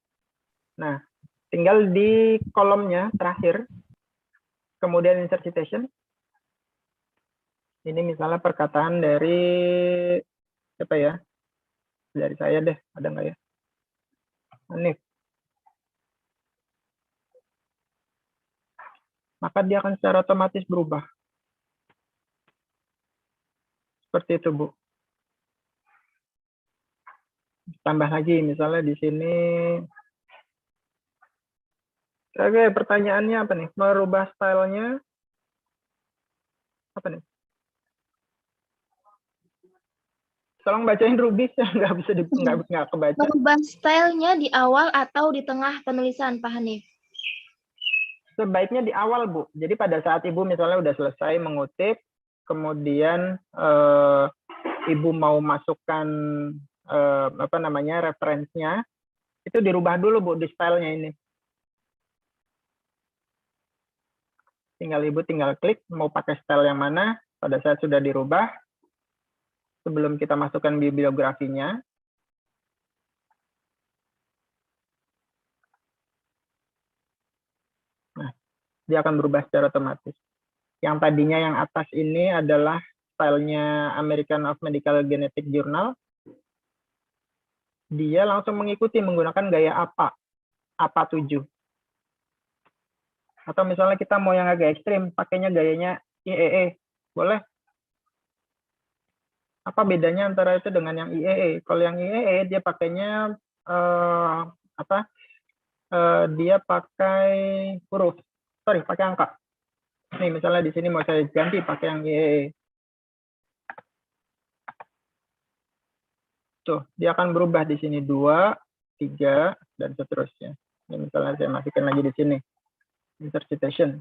Nah, tinggal di kolomnya terakhir, kemudian insert citation. Ini misalnya perkataan dari siapa ya? Dari saya deh, ada nggak ya? Ini. Maka dia akan secara otomatis berubah. Seperti itu, Bu. Tambah lagi, misalnya di sini. Oke, pertanyaannya apa nih? Merubah stylenya apa nih? Tolong bacain Ruby, nggak bisa nggak kebaca. Merubah stylenya di awal atau di tengah penulisan, Pak Hanif? Sebaiknya di awal, Bu. Jadi pada saat Ibu misalnya udah selesai mengutip, kemudian Ibu mau masukkan apa namanya referensinya, itu dirubah dulu, Bu, di stylenya ini. Tinggal Ibu tinggal klik mau pakai style yang mana. Pada saat sudah dirubah, sebelum kita masukkan bibliografinya, nah, dia akan berubah secara otomatis. Yang tadinya yang atas ini adalah stylenya American of Medical Genetic Journal. Dia langsung mengikuti menggunakan gaya apa 7. Atau misalnya kita mau yang agak ekstrim, pakainya gayanya IEE, boleh? Apa bedanya antara itu dengan yang IEE? Kalau yang IEE dia pakainya dia pakai huruf, pakai angka. Nih misalnya di sini mau saya ganti pakai yang IEE. Tuh, dia akan berubah di sini 2, 3, dan seterusnya. Ini misalnya saya masukkan lagi di sini. Insert citation.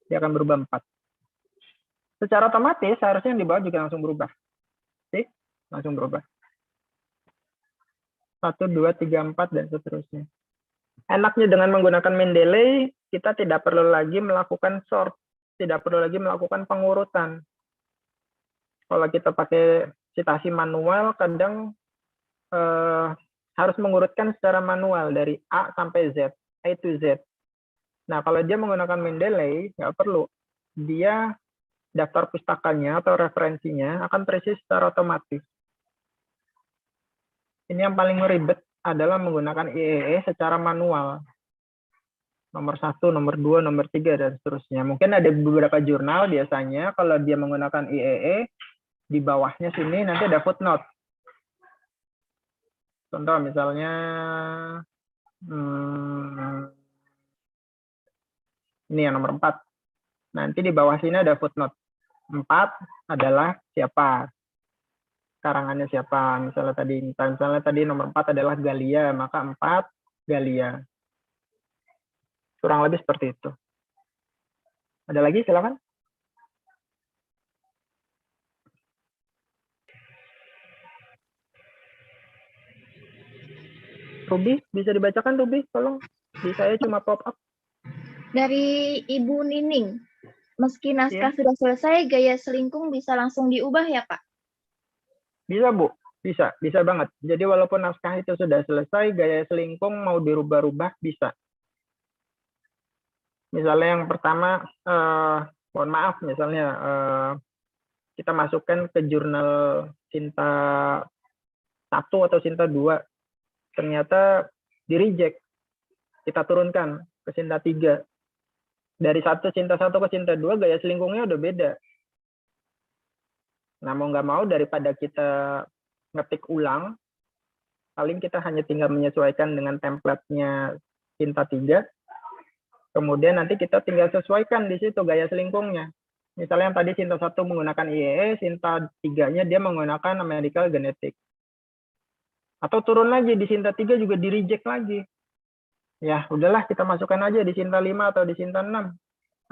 Dia akan berubah 4. Secara otomatis seharusnya yang di bawah juga langsung berubah. Oke, langsung berubah. 1, 2, 3, 4, dan seterusnya. Enaknya dengan menggunakan Mendeley, kita tidak perlu lagi melakukan sort, tidak perlu lagi melakukan pengurutan. Kalau kita pakai citasi manual, kadang harus mengurutkan secara manual dari A sampai Z, A to Z. Nah, kalau dia menggunakan Mendeley, nggak perlu. Dia daftar pustakanya atau referensinya akan terisi secara otomatis. Ini yang paling ribet adalah menggunakan IEE secara manual. Nomor 1, nomor 2, nomor 3, dan seterusnya. Mungkin ada beberapa jurnal biasanya kalau dia menggunakan IEE, di bawahnya sini nanti ada footnote. Contoh misalnya, ini yang nomor 4. Nanti di bawah sini ada footnote. 4 adalah siapa? Karangannya siapa? Misalnya tadi nomor 4 adalah Galia, maka 4 Galia. Kurang lebih seperti itu. Ada lagi? Silakan. Ruby, bisa dibacakan Ruby? Tolong. Di saya cuma pop up. Dari Ibu Nining, meski naskah sudah selesai, gaya selingkung bisa langsung diubah ya, Pak? Bisa, Bu. Bisa banget. Jadi walaupun naskah itu sudah selesai, gaya selingkung mau dirubah-rubah bisa. Misalnya yang pertama, mohon maaf, misalnya kita masukkan ke jurnal Cinta 1 atau Cinta 2, ternyata di-reject. Kita turunkan ke Cinta 3. Dari Cinta 1 ke Cinta 2, gaya selingkungnya udah beda. Nah, mau nggak mau daripada kita ngetik ulang, paling kita hanya tinggal menyesuaikan dengan template-nya Cinta 3, kemudian nanti kita tinggal sesuaikan di situ gaya selingkungnya. Misalnya yang tadi Cinta 1 menggunakan IEE, Cinta 3-nya dia menggunakan American Genetic. Atau turun lagi, di Cinta 3 juga di-reject lagi. Ya, udahlah kita masukkan aja di Cinta 5 atau di Cinta 6.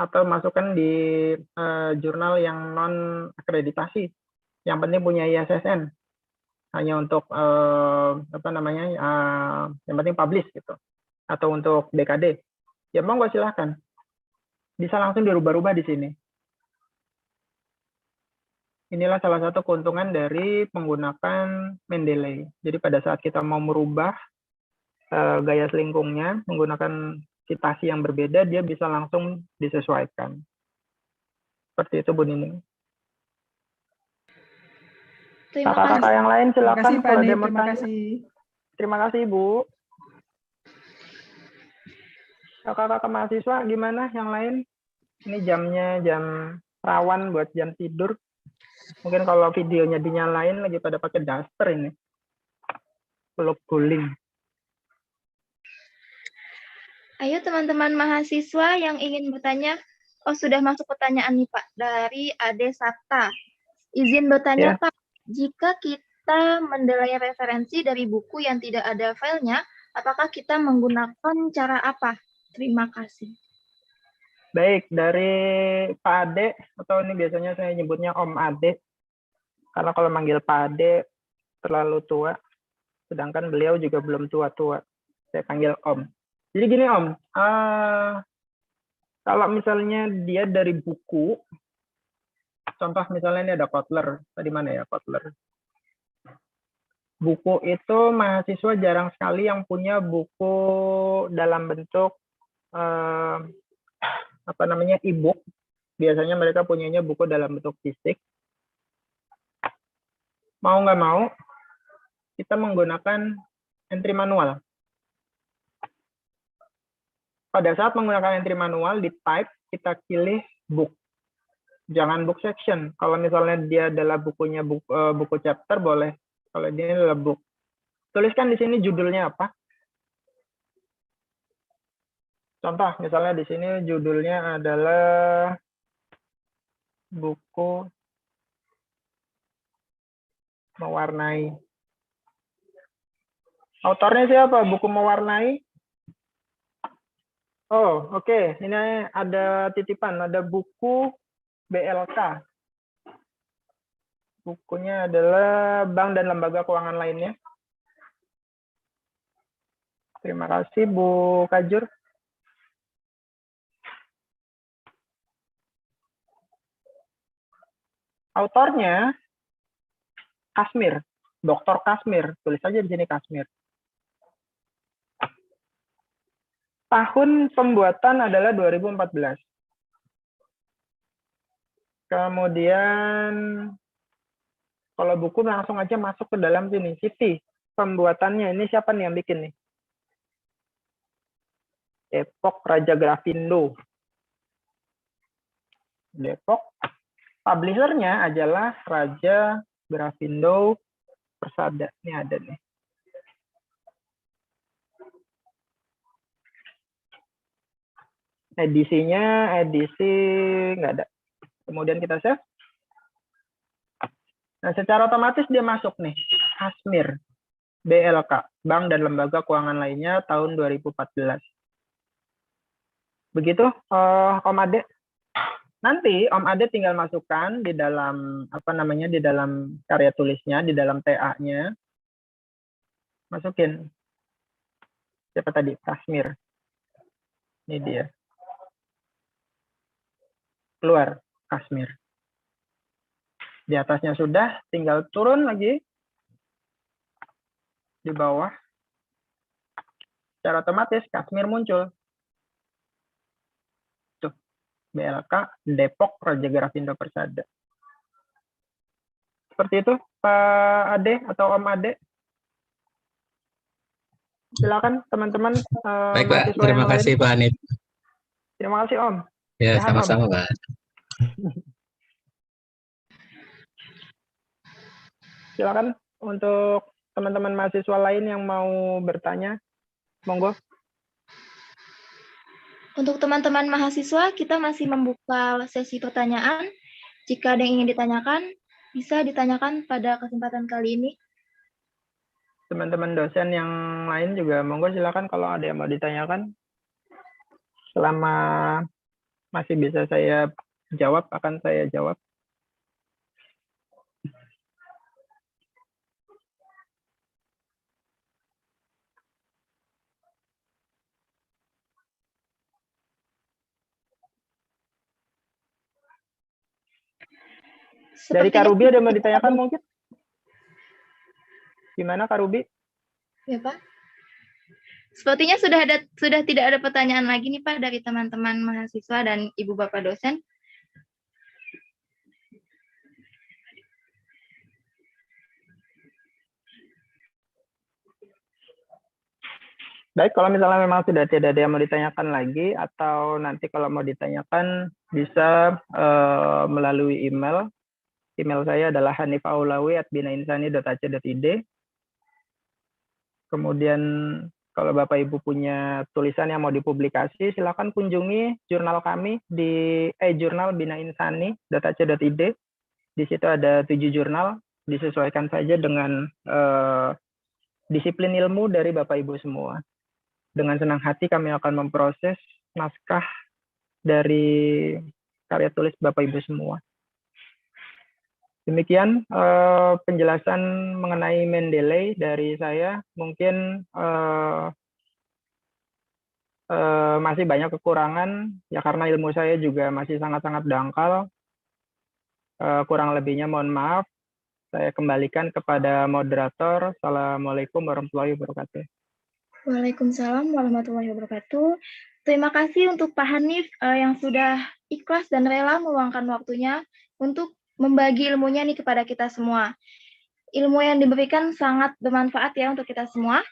Atau masukkan di jurnal yang non-akreditasi. Yang penting punya ISSN. Hanya untuk yang penting publish gitu. Atau untuk BKD. Ya monggo silahkan. Bisa langsung dirubah-rubah di sini. Inilah salah satu keuntungan dari menggunakan Mendeley. Jadi pada saat kita mau merubah gaya selingkungnya, menggunakan citasi yang berbeda, dia bisa langsung disesuaikan. Seperti itu, Bu Nining. Kakak-kakak yang lain silakan kalau ada mau tanya. Terima kasih, Bu. Kakak-kakak mahasiswa gimana yang lain? Ini jamnya jam rawan buat jam tidur. Mungkin kalau videonya dinyalain lagi pada pakai daster ini. Peluk guling. Ayo teman-teman mahasiswa yang ingin bertanya. Oh, sudah masuk pertanyaan nih Pak dari Ade Sabta. Izin bertanya Pak, jika kita mendelay referensi dari buku yang tidak ada filenya, apakah kita menggunakan cara apa? Terima kasih. Baik, dari Pak Ade, atau ini biasanya saya nyebutnya Om Ade, karena kalau manggil Pak Ade terlalu tua, sedangkan beliau juga belum tua-tua. Saya panggil Om. Jadi gini Om, kalau misalnya dia dari buku, contoh misalnya ini ada Kotler, tadi mana ya Kotler? Buku itu mahasiswa jarang sekali yang punya buku dalam bentuk e-book. Biasanya mereka punyanya buku dalam bentuk fisik. Mau nggak mau, kita menggunakan entry manual. Pada saat menggunakan entry manual, di type kita pilih book. Jangan book section. Kalau misalnya dia adalah bukunya buku chapter boleh. Kalau dia adalah book. Tuliskan di sini judulnya apa. Contoh, misalnya di sini judulnya adalah buku mewarnai. Autornya siapa? Buku mewarnai. Oh, oke. Ini ada titipan, ada buku BLK. Bukunya adalah bank dan lembaga keuangan lainnya. Terima kasih, Bu Kajur. Autornya Kasmir, Dr. Kasmir. Tulis saja di sini Kasmir. Tahun pembuatan adalah 2014. Kemudian kalau buku langsung aja masuk ke dalam sini. Siti, pembuatannya ini siapa nih yang bikin nih? Depok Raja Grafindo. Depok. Publishernya adalah Raja Grafindo Persada. Ini ada nih. Edisinya, edisi nggak ada. Kemudian kita save. Nah, secara otomatis dia masuk nih. Kasmir, BLK, Bank dan Lembaga Keuangan Lainnya tahun 2014. Begitu, Om Ade. Nanti Om Ade tinggal masukkan di dalam di dalam karya tulisnya, di dalam TA-nya. Masukin. Siapa tadi? Kasmir. Ini dia. Keluar Kasmir. Di atasnya sudah, tinggal turun lagi di bawah. Secara otomatis Kasmir muncul. Tuh, BLK Depok Raja Grafindo Persada. Seperti itu, Pak Ade atau Om Ade. Silakan teman-teman. Baik, Pak. Terima kasih, Pak Hanif. Terima kasih, Om. Ya, Sehat, sama-sama, Om. Pak. Silakan untuk teman-teman mahasiswa lain yang mau bertanya. Monggo. Untuk teman-teman mahasiswa, kita masih membuka sesi pertanyaan. Jika ada yang ingin ditanyakan, bisa ditanyakan pada kesempatan kali ini. Teman-teman dosen yang lain juga monggo silakan kalau ada yang mau ditanyakan. Selama masih bisa saya jawab, akan saya jawab. Dari Kak Ruby ada yang mau ditanyakan mungkin? Gimana Kak Ruby? Ya, Pak. Sepertinya sudah tidak ada pertanyaan lagi nih Pak dari teman-teman mahasiswa dan Ibu Bapak dosen. Baik, kalau misalnya memang sudah tidak ada yang mau ditanyakan lagi, atau nanti kalau mau ditanyakan bisa melalui email. Email saya adalah hanifaulawi@binainsani.ac.id. Kemudian kalau Bapak Ibu punya tulisan yang mau dipublikasi, silakan kunjungi jurnal kami di jurnal.binainsani.ac.id. Di situ ada 7 jurnal, disesuaikan saja dengan disiplin ilmu dari Bapak Ibu semua. Dengan senang hati kami akan memproses naskah dari karya tulis Bapak Ibu semua. Demikian penjelasan mengenai Mendeley dari saya. Mungkin masih banyak kekurangan, ya karena ilmu saya juga masih sangat-sangat dangkal. Kurang lebihnya mohon maaf. Saya kembalikan kepada moderator. Assalamualaikum warahmatullahi wabarakatuh. Waalaikumsalam warahmatullahi wabarakatuh. Terima kasih untuk Pak Hanif yang sudah ikhlas dan rela meluangkan waktunya untuk membagi ilmunya nih kepada kita semua. Ilmu yang diberikan sangat bermanfaat ya untuk kita semua.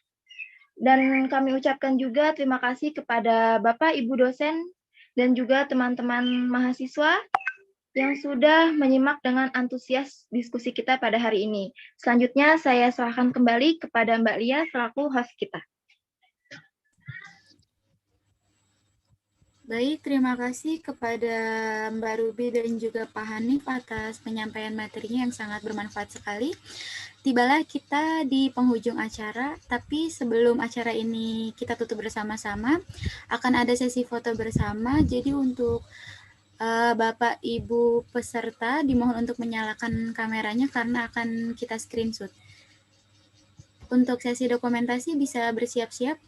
Dan kami ucapkan juga terima kasih kepada Bapak, Ibu dosen, dan juga teman-teman mahasiswa yang sudah menyimak dengan antusias diskusi kita pada hari ini. Selanjutnya saya serahkan kembali kepada Mbak Lia selaku host kita. Baik, terima kasih kepada Mbak Ruby dan juga Pak Hanif atas penyampaian materinya yang sangat bermanfaat sekali. Tibalah kita di penghujung acara, tapi sebelum acara ini kita tutup bersama-sama, akan ada sesi foto bersama. Jadi untuk Bapak Ibu peserta dimohon untuk menyalakan kameranya karena akan kita screenshot. Untuk sesi dokumentasi bisa bersiap-siap.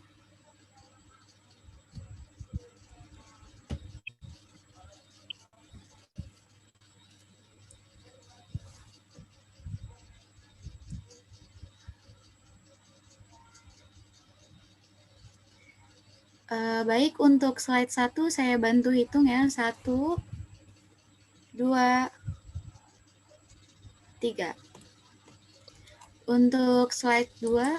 Baik, untuk slide 1 saya bantu hitung ya. 1, 2, 3. Untuk slide 2,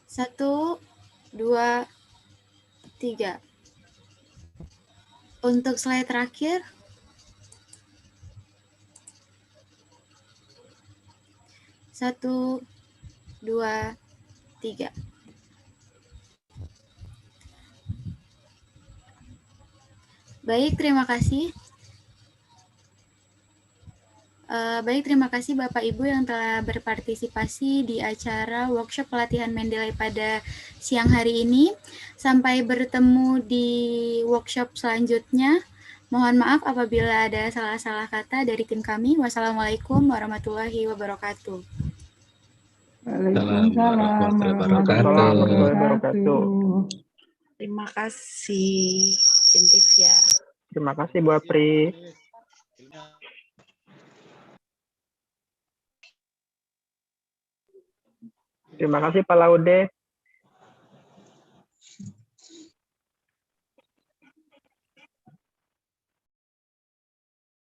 1, 2, 3. Untuk slide terakhir, 1, 2, 3. Baik, terima kasih. Baik, terima kasih Bapak Ibu yang telah berpartisipasi di acara workshop pelatihan Mendeley pada siang hari ini. Sampai bertemu di workshop selanjutnya. Mohon maaf apabila ada salah-salah kata dari tim kami. Wassalamualaikum warahmatullahi wabarakatuh. Waalaikumsalam warahmatullahi wabarakatuh. Terima kasih, Cintivia. Terima kasih Bu Apri. Terima kasih Pak Laude.